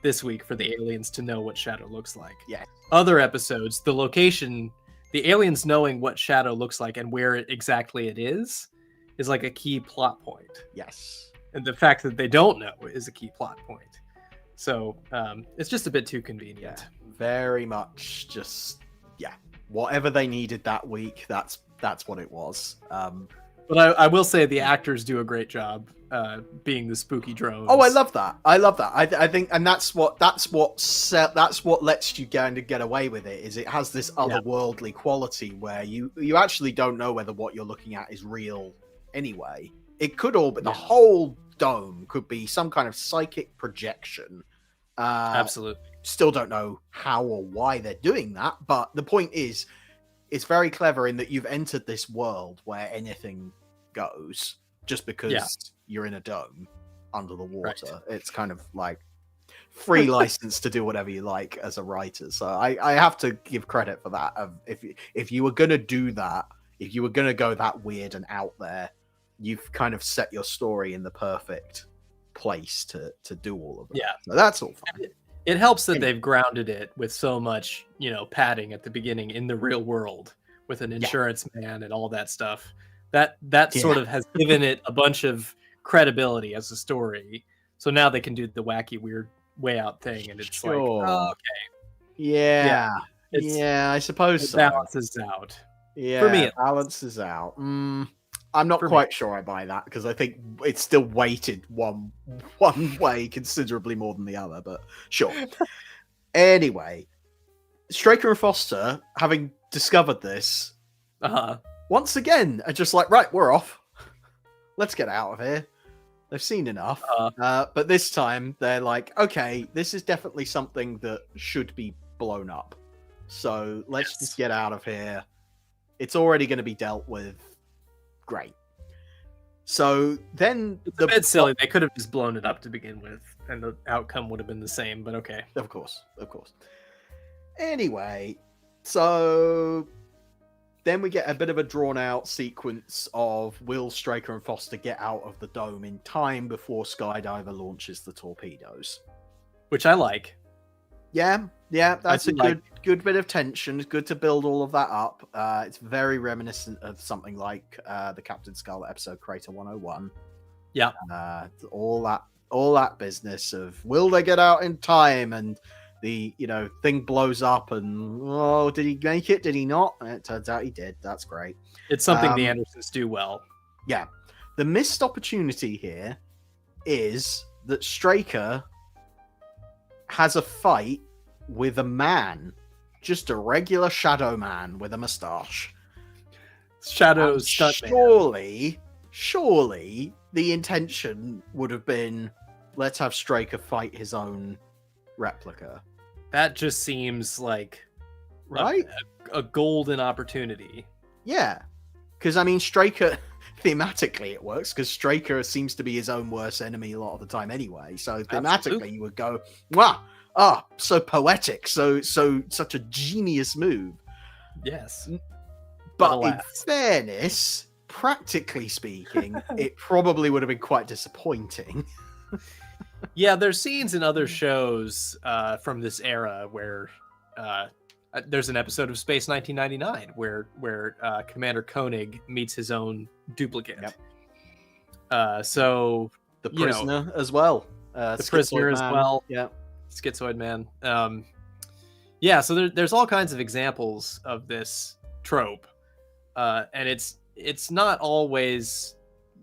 B: this week for the aliens to know what Shadow looks like.
A: Yeah.
B: Other episodes, the location, the aliens knowing what Shadow looks like and where exactly it is like a key plot point.
A: Yes.
B: And the fact that they don't know is a key plot point. So it's just a bit too convenient.
A: Yeah, very much just, whatever they needed that week, that's what it was.
B: But I will say the actors do a great job being the spooky drones.
A: Oh, I love that. I think, and that's what lets you get away with it. Is it has this otherworldly quality where you actually don't know whether what you're looking at is real anyway. It could all, but the whole dome could be some kind of psychic projection.
B: Absolutely.
A: Still don't know how or why they're doing that, but the point is, it's very clever in that you've entered this world where anything goes just because you're in a dome under the water. Right. It's kind of like free license to do whatever you like as a writer. So I have to give credit for that. If you were going to do that, if you were going to go that weird and out there, you've kind of set your story in the perfect place to do all of it.
B: Yeah.
A: So that's all fine.
B: It helps that they've grounded it with so much, padding at the beginning in the real world with an insurance man and all that stuff. That sort of has given it a bunch of credibility as a story. So now they can do the wacky, weird way out thing, and it's like, oh, okay.
A: Yeah, I suppose
B: it
A: so.
B: Balances out.
A: Yeah,
B: for me,
A: it balances out. I'm not quite sure I buy that because I think it's still weighted one way considerably more than the other, but sure. Anyway, Straker and Foster, having discovered this, once again are just like, right, we're off. Let's get out of here. They've seen enough. But this time they're like, okay, this is definitely something that should be blown up. So let's just get out of here. It's already going to be dealt with. Great. So then
B: it's a bit silly. They could have just blown it up to begin with, and the outcome would have been the same. But okay,
A: of course. Anyway, so then we get a bit of a drawn-out sequence of will Straker and Foster get out of the dome in time before Skydiver launches the torpedoes,
B: which I like.
A: Yeah, that's a good bit of tension. It's good to build all of that up. It's very reminiscent of something like the Captain Scarlet episode Crater 101.
B: Yeah.
A: All that business of will they get out in time, and the thing blows up, and did he make it? Did he not? And it turns out he did. That's great.
B: It's something the Andersons do well.
A: Yeah. The missed opportunity here is that Straker has a fight with a man, just a regular shadow man with a mustache.
B: Shadow stuntman.
A: Surely the intention would have been, let's have Straker fight his own replica.
B: That just seems like
A: right
B: a golden opportunity.
A: Yeah, because I mean, Straker thematically it works because Straker seems to be his own worst enemy a lot of the time anyway. So thematically, you would go, wow, so poetic, so such a genius move.
B: Yes,
A: but in fairness, practically speaking, it probably would have been quite disappointing.
B: Yeah, there's scenes in other shows from this era where there's an episode of Space 1999 where Commander Koenig meets his own duplicate.
A: Yep.
B: So
A: The Prisoner as well.
B: The Prisoner as well.
A: Yeah.
B: Schizoid Man. Yeah, so there's all kinds of examples of this trope, and it's not always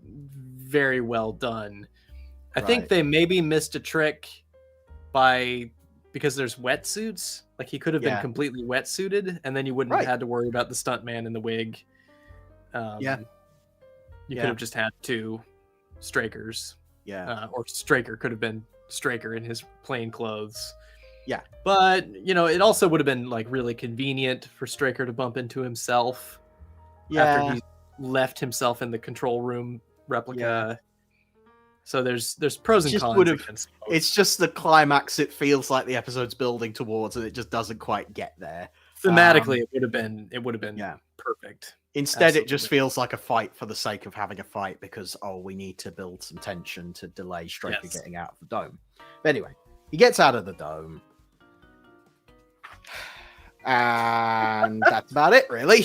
B: very well done. I think they maybe missed a trick because there's wetsuits. Like he could have been completely wetsuited, and then you wouldn't have had to worry about the stuntman in the wig. You could have just had two Strakers.
A: Yeah.
B: Or Straker could have been Straker in his plain clothes.
A: Yeah.
B: But, it also would have been like really convenient for Straker to bump into himself after he left himself in the control room replica. Yeah. So there's pros and cons against both.
A: It's just the climax it feels like the episode's building towards, and it just doesn't quite get there.
B: Thematically, it would have been perfect.
A: Instead, it just feels like a fight for the sake of having a fight because, we need to build some tension to delay Straker getting out of the dome. But anyway, he gets out of the dome. And that's about it, really.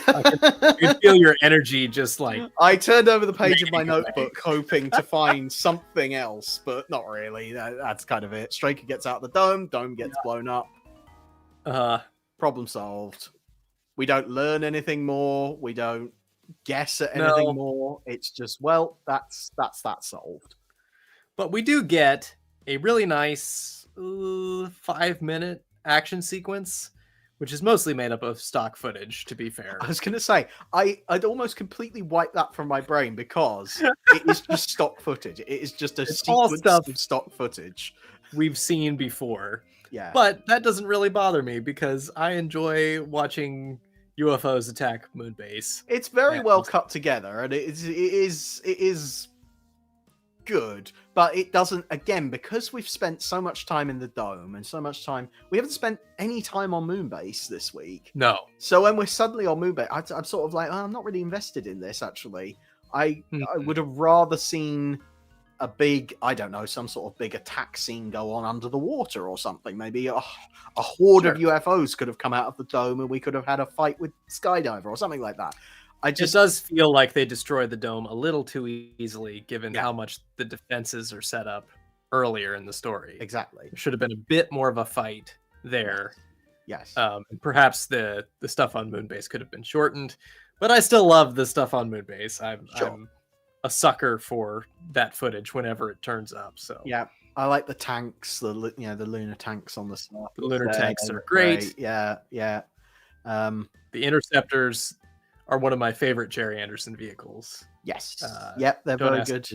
B: I can feel your energy just like...
A: I turned over the page of my notebook hoping to find something else, but not really. That's kind of it. Straker gets out of the dome gets blown up. Problem solved. We don't learn anything more. We don't guess at anything more. It's just, that's that solved.
B: But we do get a really nice 5-minute action sequence, which is mostly made up of stock footage, to be fair.
A: I was going to say, I'd almost completely wipe that from my brain because it is just stock footage. It is just a sequence of stock footage
B: we've seen before.
A: Yeah.
B: But that doesn't really bother me because I enjoy watching UFOs attack Moonbase.
A: It's very well cut together, and it is good, but it doesn't, again, because we've spent so much time in the dome and so much time, we haven't spent any time on Moonbase this week.
B: No.
A: So when we're suddenly on Moonbase, I'm sort of like, I'm not really invested in this, actually. I would have rather seen a big, I don't know, some sort of big attack scene go on under the water or something. Maybe a horde of UFOs could have come out of the dome and we could have had a fight with Skydiver or something like that.
B: It does feel like they destroyed the dome a little too easily, given how much the defenses are set up earlier in the story.
A: Exactly.
B: There should have been a bit more of a fight there.
A: Yes.
B: Perhaps the stuff on Moonbase could have been shortened, but I still love the stuff on Moonbase. I'm a sucker for that footage whenever it turns up. So
A: yeah, I like the tanks, the lunar tanks on the stuff.
B: The lunar tanks are great.
A: Yeah.
B: The interceptors are one of my favorite Gerry Anderson vehicles.
A: Yes. They're very good.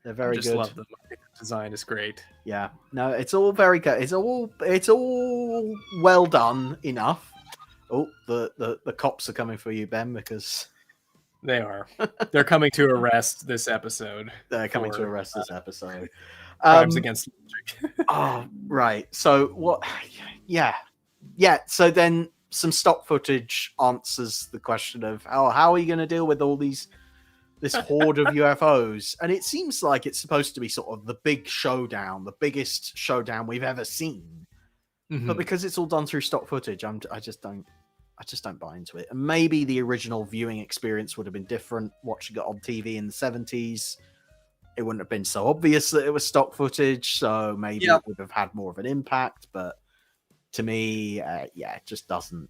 A: They're very good.
B: I just love them. I think the design is great.
A: Yeah. No, it's all very good. It's all well done enough. Oh, the cops are coming for you, Ben, because
B: they are. They're coming to arrest this episode.
A: They're coming to arrest this episode.
B: Crimes against logic.
A: Oh, right. So what? Yeah. So then some stock footage answers the question of how are you going to deal with all this horde of UFOs? And it seems like it's supposed to be sort of the big showdown, the biggest showdown we've ever seen. Mm-hmm. But because it's all done through stock footage, I just don't buy into it. And maybe the original viewing experience would have been different. Watching it on TV in the 70s, it wouldn't have been so obvious that it was stock footage. So maybe it would have had more of an impact. But to me, it just doesn't.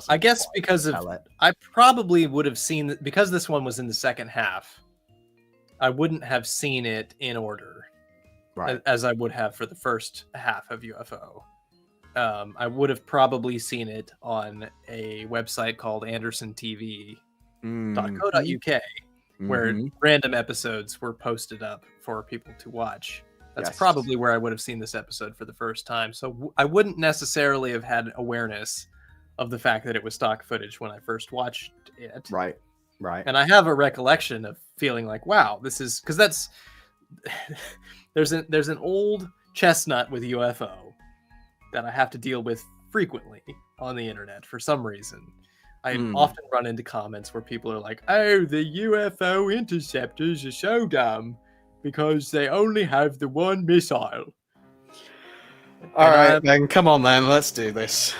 B: I guess because of I probably would have seen, because this one was in the second half, I wouldn't have seen it in order, right, as I would have for the first half of UFO. I would have probably seen it on a website called AndersonTV.co.uk, where random episodes were posted up for people to watch. That's probably where I would have seen this episode for the first time. So I wouldn't necessarily have had awareness of the fact that it was stock footage when I first watched it.
A: Right.
B: And I have a recollection of feeling like, wow, this is, because that's there's an old chestnut with UFO that I have to deal with frequently on the internet for some reason. I often run into comments where people are like, "Oh, the UFO interceptors are so dumb because they only have the one missile."
A: All right, then come on, then let's do this.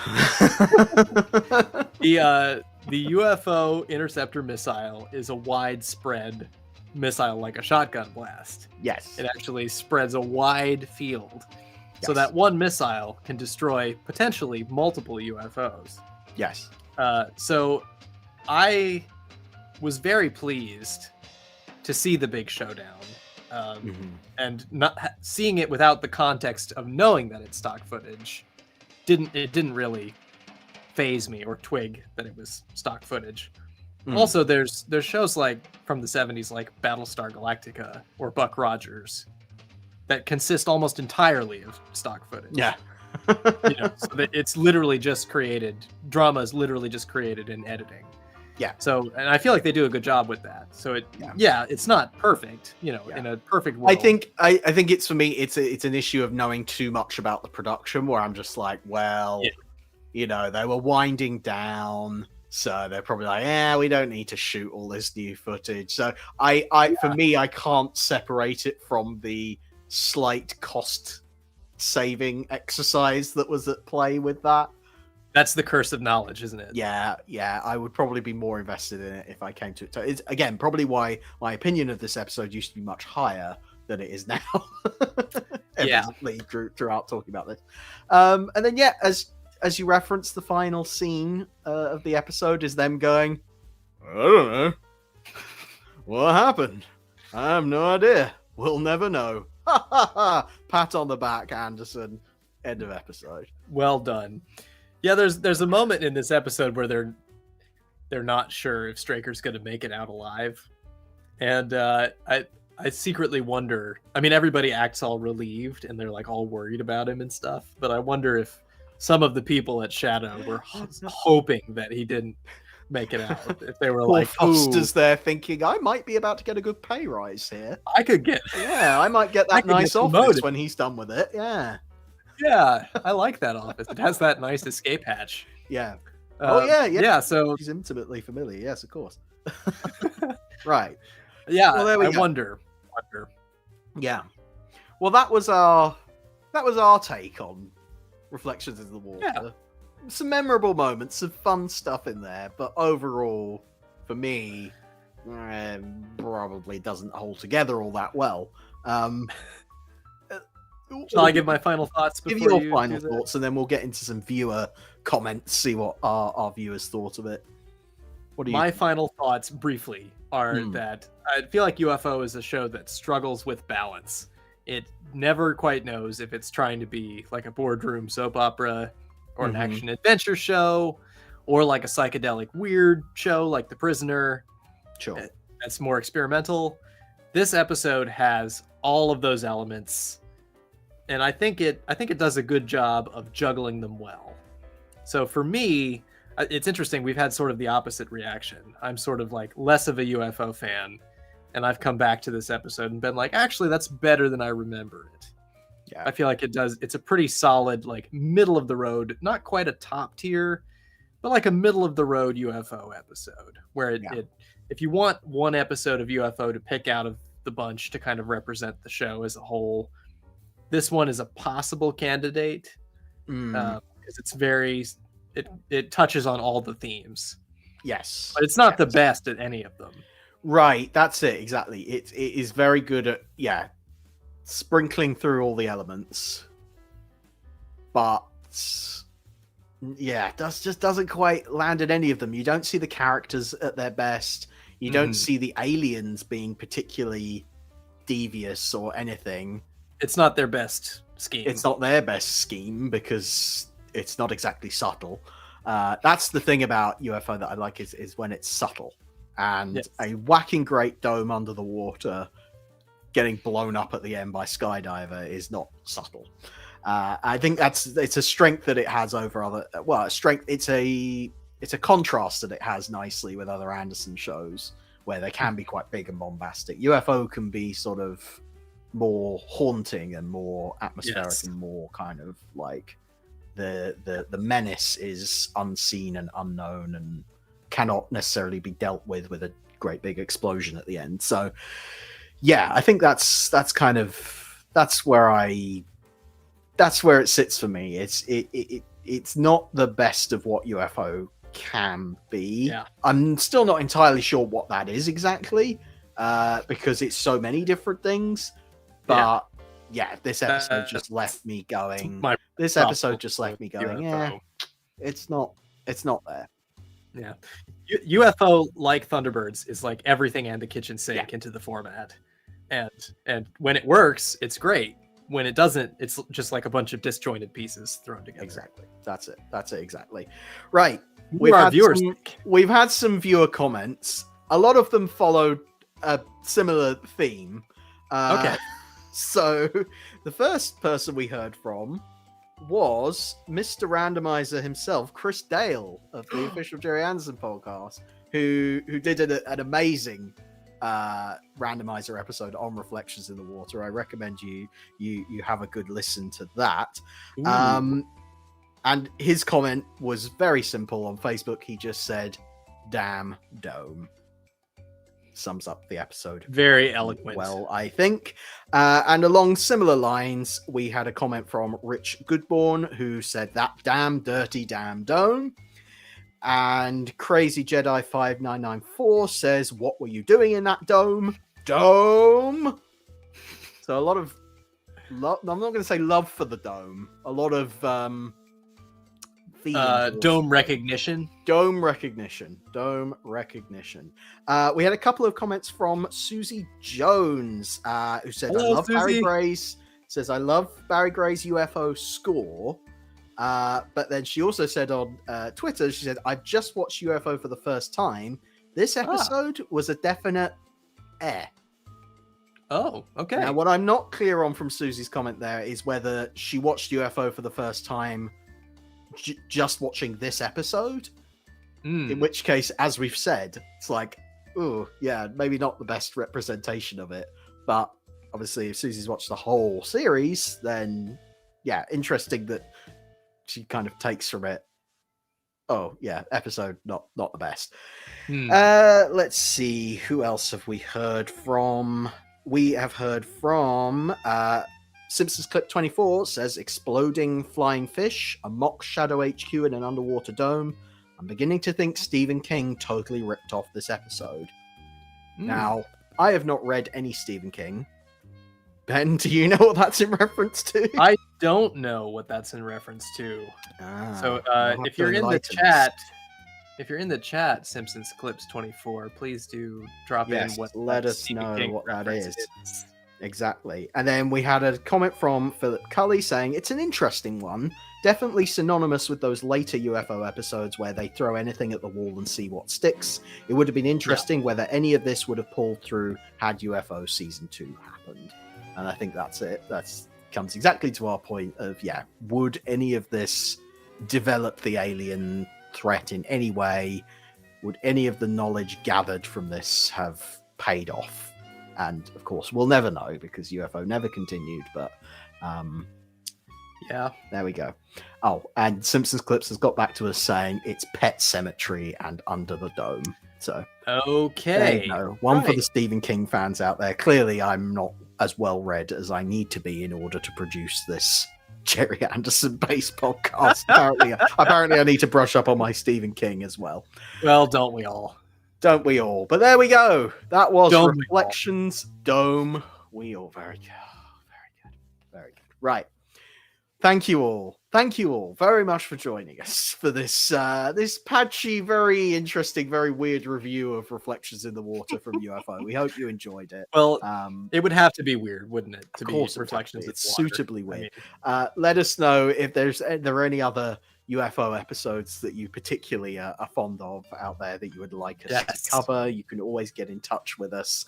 B: The UFO interceptor missile is a widespread missile, like a shotgun blast.
A: Yes.
B: It actually spreads a wide field, so
A: Yes.
B: that one missile can destroy potentially multiple UFOs.
A: Yes.
B: So I was very pleased to see the big showdown, and not seeing it without the context of knowing that it's stock footage didn't really phase me or twig that it was stock footage. Also, there's shows like from the 70s like Battlestar Galactica or Buck Rogers that consist almost entirely of stock footage.
A: Yeah.
B: So that it's literally just created, drama is literally just created in editing.
A: Yeah.
B: So, and I feel like they do a good job with that. So it's not perfect, in a perfect world.
A: I think it's, for me, it's an issue of knowing too much about the production, where I'm just like, well, they were winding down, so they're probably like, yeah, we don't need to shoot all this new footage. So for me, I can't separate it from the slight cost saving exercise that was at play with that.
B: That's the curse of knowledge, isn't it?
A: Yeah, I would probably be more invested in it if I came to it. So it's, again, probably why my opinion of this episode used to be much higher than it is now. Throughout talking about this. And then, as you referenced, the final scene of the episode is them going, I don't know. What happened? I have no idea. We'll never know. Pat on the back, Anderson. End of episode.
B: Well done. Yeah, there's a moment in this episode where they're not sure if Straker's going to make it out alive, and I secretly wonder. I mean, everybody acts all relieved and they're like all worried about him and stuff, but I wonder if some of the people at Shadow were hoping that he didn't make it out. If they were like,
A: Foster's there thinking, I might be about to get a good pay rise here.
B: I
A: might get that nice office when he's done with it. Yeah,
B: I like that office. It has that nice escape hatch.
A: Yeah.
B: Yeah. So
A: he's intimately familiar. Yes, of course. Right.
B: Yeah.
A: Well, there we
B: I
A: go.
B: wonder.
A: Yeah. Well, that was our take on Reflections of the Water.
B: Yeah.
A: Some memorable moments, some fun stuff in there, but overall, for me, probably doesn't hold together all that well.
B: Shall I give my final thoughts before
A: give your
B: you
A: final
B: do that?
A: thoughts, and then we'll get into some viewer comments, see what our viewers thought of it. What do you?
B: My final thoughts, briefly, are that I feel like UFO is a show that struggles with balance. It never quite knows if it's trying to be like a boardroom soap opera or an action adventure show, or like a psychedelic weird show like The Prisoner.
A: Sure.
B: That's more experimental. This episode has all of those elements, and I think it does a good job of juggling them well. So for me, it's interesting. We've had sort of the opposite reaction. I'm sort of like less of a UFO fan, and I've come back to this episode and been like, actually, that's better than I remember it.
A: Yeah.
B: I feel like it does. It's a pretty solid, like middle of the road, not quite a top tier, but like a middle of the road UFO episode where it if you want one episode of UFO to pick out of the bunch to kind of represent the show as a whole, this one is a possible candidate because it's very, it touches on all the themes.
A: Yes.
B: But it's not the best at any of them.
A: Right. That's it. Exactly. It is very good at, sprinkling through all the elements, but just doesn't quite land at any of them. You don't see the characters at their best. You don't see the aliens being particularly devious or anything.
B: It's not their best scheme.
A: It's not their best scheme because it's not exactly subtle. That's the thing about UFO that I like is when it's subtle. And a whacking great dome under the water getting blown up at the end by Skydiver is not subtle. I think it's a strength that it has over other. Well, a strength. It's a contrast that it has nicely with other Anderson shows where they can be quite big and bombastic. UFO can be sort of more haunting and more atmospheric and more kind of like the menace is unseen and unknown, and cannot necessarily be dealt with a great big explosion at the end. So yeah, I think that's where it sits for me. It's not the best of what UFO can be.
B: Yeah.
A: I'm still not entirely sure what that is exactly, because it's so many different things. But yeah, this episode just left me going. This episode just left me going.
B: UFO.
A: Yeah, it's not there.
B: Yeah, UFO, like Thunderbirds, is like everything and the kitchen sink into the format, and when it works, it's great. When it doesn't, it's just like a bunch of disjointed pieces thrown together.
A: Exactly. That's it exactly. Right.
B: We've
A: had some viewer comments. A lot of them followed a similar theme.
B: Okay.
A: So the first person we heard from was Mr. Randomizer himself, Chris Dale of the official Gerry Anderson podcast, who did an amazing randomizer episode on Reflections in the Water. I recommend you have a good listen to that. And his comment was very simple on Facebook. He just said, "Damn dome." Sums up the episode
B: very eloquent.
A: Well, I think. And along similar lines, we had a comment from Rich Goodborn, who said, "That damn dirty damn dome." And Crazy Jedi 5994 says, "What were you doing in that dome?" Dome. So a lot of I'm not going to say love for the dome. A lot of
B: dome recognition.
A: Dome recognition. We had a couple of comments from Susie Jones, who said,
B: "Hello,
A: I love
B: Susie."
A: Barry Gray's. Says, "I love Barry Gray's UFO score." But then she also said on Twitter, she said, "I've just watched UFO for the first time. This episode was a definite eh."
B: Oh, okay.
A: Now, what I'm not clear on from Susie's comment there is whether she watched UFO for the first time just watching this episode. In which case, as we've said, it's like, oh, yeah, maybe not the best representation of it. But obviously, if Susie's watched the whole series, then yeah, interesting that she kind of takes from it, oh yeah, episode not the best. Let's see, who else have we heard from? We have heard from Simpsons Clip 24 says, "Exploding flying fish, a mock Shadow HQ in an underwater dome. I'm beginning to think Stephen King totally ripped off this episode." Now, I have not read any Stephen King. Ben, do you know what that's in reference to?
B: I don't know what that's in reference to. So if you're in the chat, Simpsons Clips 24, please do drop in what.
A: Let us
B: Stephen
A: know
B: King
A: what that
B: reference
A: is. Exactly. And then we had a comment from Philip Cully saying, "It's an interesting one. Definitely synonymous with those later UFO episodes where they throw anything at the wall and see what sticks. It would have been interesting whether any of this would have pulled through had UFO season 2 happened." And I think that's it. That's comes exactly to our point of, yeah, would any of this develop the alien threat in any way? Would any of the knowledge gathered from this have paid off? And of course, we'll never know because UFO never continued. But
B: yeah,
A: there we go. Oh, and Simpsons Clips has got back to us saying it's Pet Cemetery and Under the Dome. So
B: okay,
A: there you go. One for the Stephen King fans out there. Clearly, I'm not as well read as I need to be in order to produce this Gerry Anderson based podcast. Apparently, I need to brush up on my Stephen King as well.
B: Well, don't we all?
A: Don't we all? But there we go. That was
B: Don't
A: Reflections Dome. We all very good. Very good. Right. Thank you all very much for joining us for this this patchy, very interesting, very weird review of Reflections in the Water from UFO. We hope you enjoyed it.
B: Well, it would have to be weird, wouldn't it? To be
A: Reflections
B: Reflections in the
A: it's
B: Water.
A: Suitably weird. Let us know if there are any other UFO episodes that you particularly are fond of out there that you would like us to cover. You can always get in touch with us.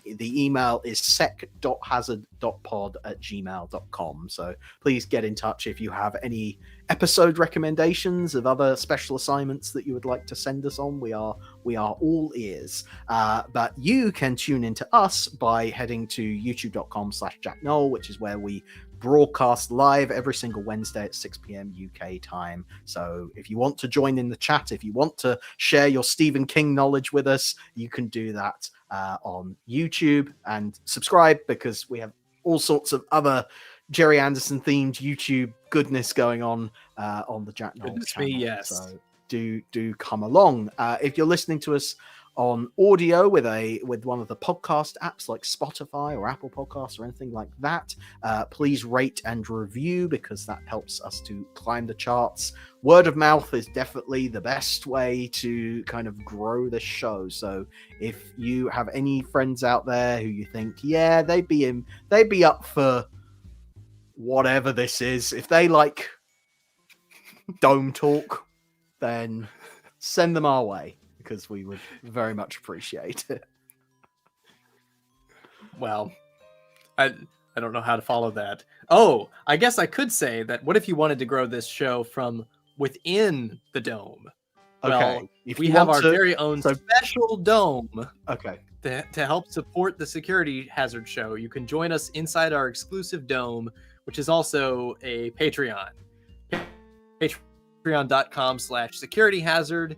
A: The email is sec.hazard.pod@gmail.com. So please get in touch if you have any episode recommendations of other special assignments that you would like to send us on. We are all ears. But you can tune into us by heading to youtube.com/Jack Knoll, which is where we broadcast live every single Wednesday at 6 p.m. UK time. So if you want to join in the chat, if you want to share your Stephen King knowledge with us, you can do that on YouTube, and subscribe, because we have all sorts of other Gerry Anderson themed YouTube goodness going on the Jack Knowles channel.
B: Yes.
A: So do come along. If you're listening to us on audio with one of the podcast apps like Spotify or Apple Podcasts or anything like that, please rate and review, because that helps us to climb the charts. Word of mouth is definitely the best way to kind of grow the show. So if you have any friends out there who you think, yeah, they'd be up for whatever this is, if they like Dome Talk, then send them our way, because we would very much appreciate it.
B: Well, I don't know how to follow that. Oh, I guess I could say that what if you wanted to grow this show from within the dome?
A: Okay.
B: Well,
A: if
B: we
A: you
B: have
A: want
B: our
A: to-
B: very own
A: so-
B: special dome
A: Okay.
B: to help support the Security Hazard show. You can join us inside our exclusive dome, which is also a Patreon. Patreon.com/securityhazard.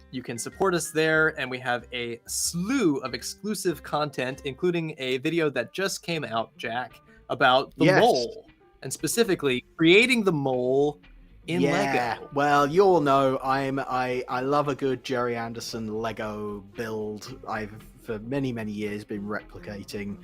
B: You can support us there, and we have a slew of exclusive content, including a video that just came out, Jack, about the mole, and specifically creating the mole in Lego.
A: Well, you all know I love a good Gerry Anderson Lego build. I've for many years been replicating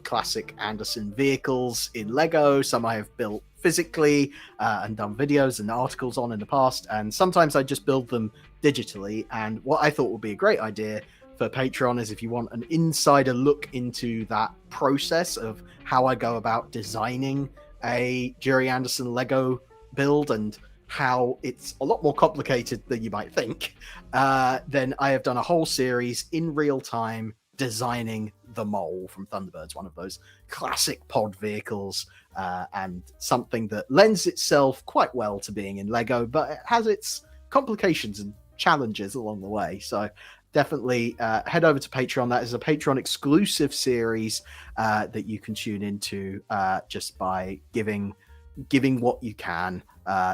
A: classic Anderson vehicles in Lego. Some I have built physically and done videos and articles on in the past, and sometimes I just build them digitally. And what I thought would be a great idea for Patreon is, if you want an insider look into that process of how I go about designing a Gerry Anderson Lego build, and how it's a lot more complicated than you might think, then I have done a whole series in real time designing the mole from Thunderbirds, one of those classic pod vehicles, and something that lends itself quite well to being in Lego, but it has its complications and challenges along the way. So definitely head over to Patreon. That is a Patreon exclusive series that you can tune into just by giving what you can.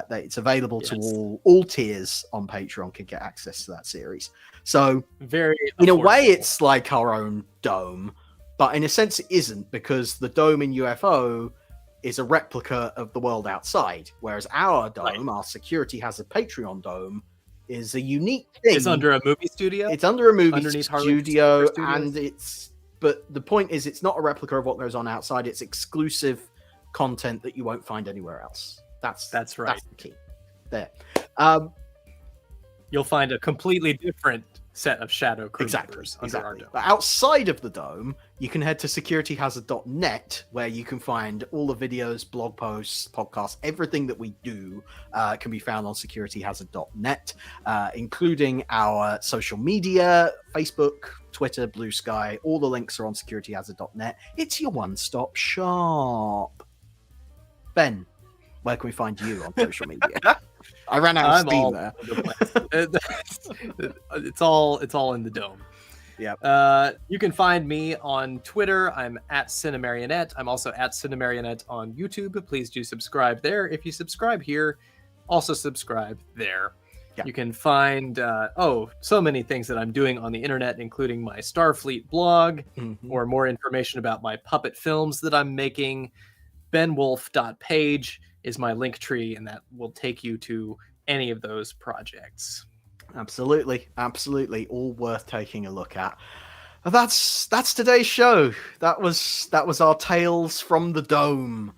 A: It's available to all tiers on Patreon can get access to that series. So
B: very
A: in a way,
B: affordable.
A: it's like our own dome, but in a sense it isn't, because the dome in UFO is a replica of the world outside, whereas our dome, our Security Hazard Patreon dome, is a unique thing.
B: It's under a movie studio.
A: It's under a movie
B: Underneath
A: studio,
B: Harley
A: and but the point is, it's not a replica of what goes on outside. It's exclusive content that you won't find anywhere else. That's right. That's the key. There.
B: You'll find a completely different set of SHADO crew members under our dome.
A: But outside of the dome, you can head to securityhazard.net, where you can find all the videos, blog posts, podcasts, everything that we do can be found on securityhazard.net, including our social media, Facebook, Twitter, Blue Sky. All the links are on securityhazard.net. It's your one-stop shop. Ben, where can we find you on social media? I ran out of steam there.
B: It's all in the dome.
A: Yeah.
B: You can find me on Twitter. I'm at Cinemarionette. I'm also at Cinemarionette on YouTube. Please do subscribe there. If you subscribe here, also subscribe there.
A: Yeah.
B: You can find so many things that I'm doing on the internet, including my Starfleet blog, or more information about my puppet films that I'm making. benwolf.page is my link tree, and that will take you to any of those projects.
A: Absolutely, all worth taking a look at. That's today's show. That was our tales from the dome.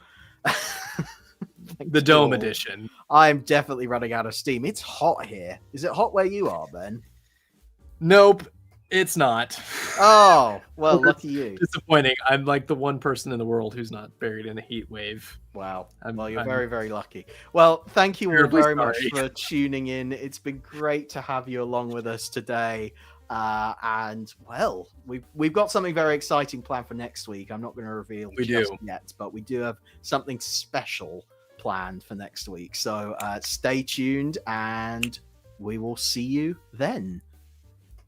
B: The dome edition.
A: I'm definitely running out of steam. It's hot here. Is it hot where you are, Ben?
B: Nope, it's not.
A: Oh, well, lucky you.
B: Disappointing. I'm like the one person in the world who's not buried in a heat wave.
A: Wow. Well, you're very, very lucky. Well, thank you all very much for tuning in. It's been great to have you along with us today. And well, we've got something very exciting planned for next week. I'm not going to reveal yet, but we do have something special planned for next week. So stay tuned, and we will see you then.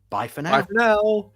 A: Bye for now.
B: Bye for now.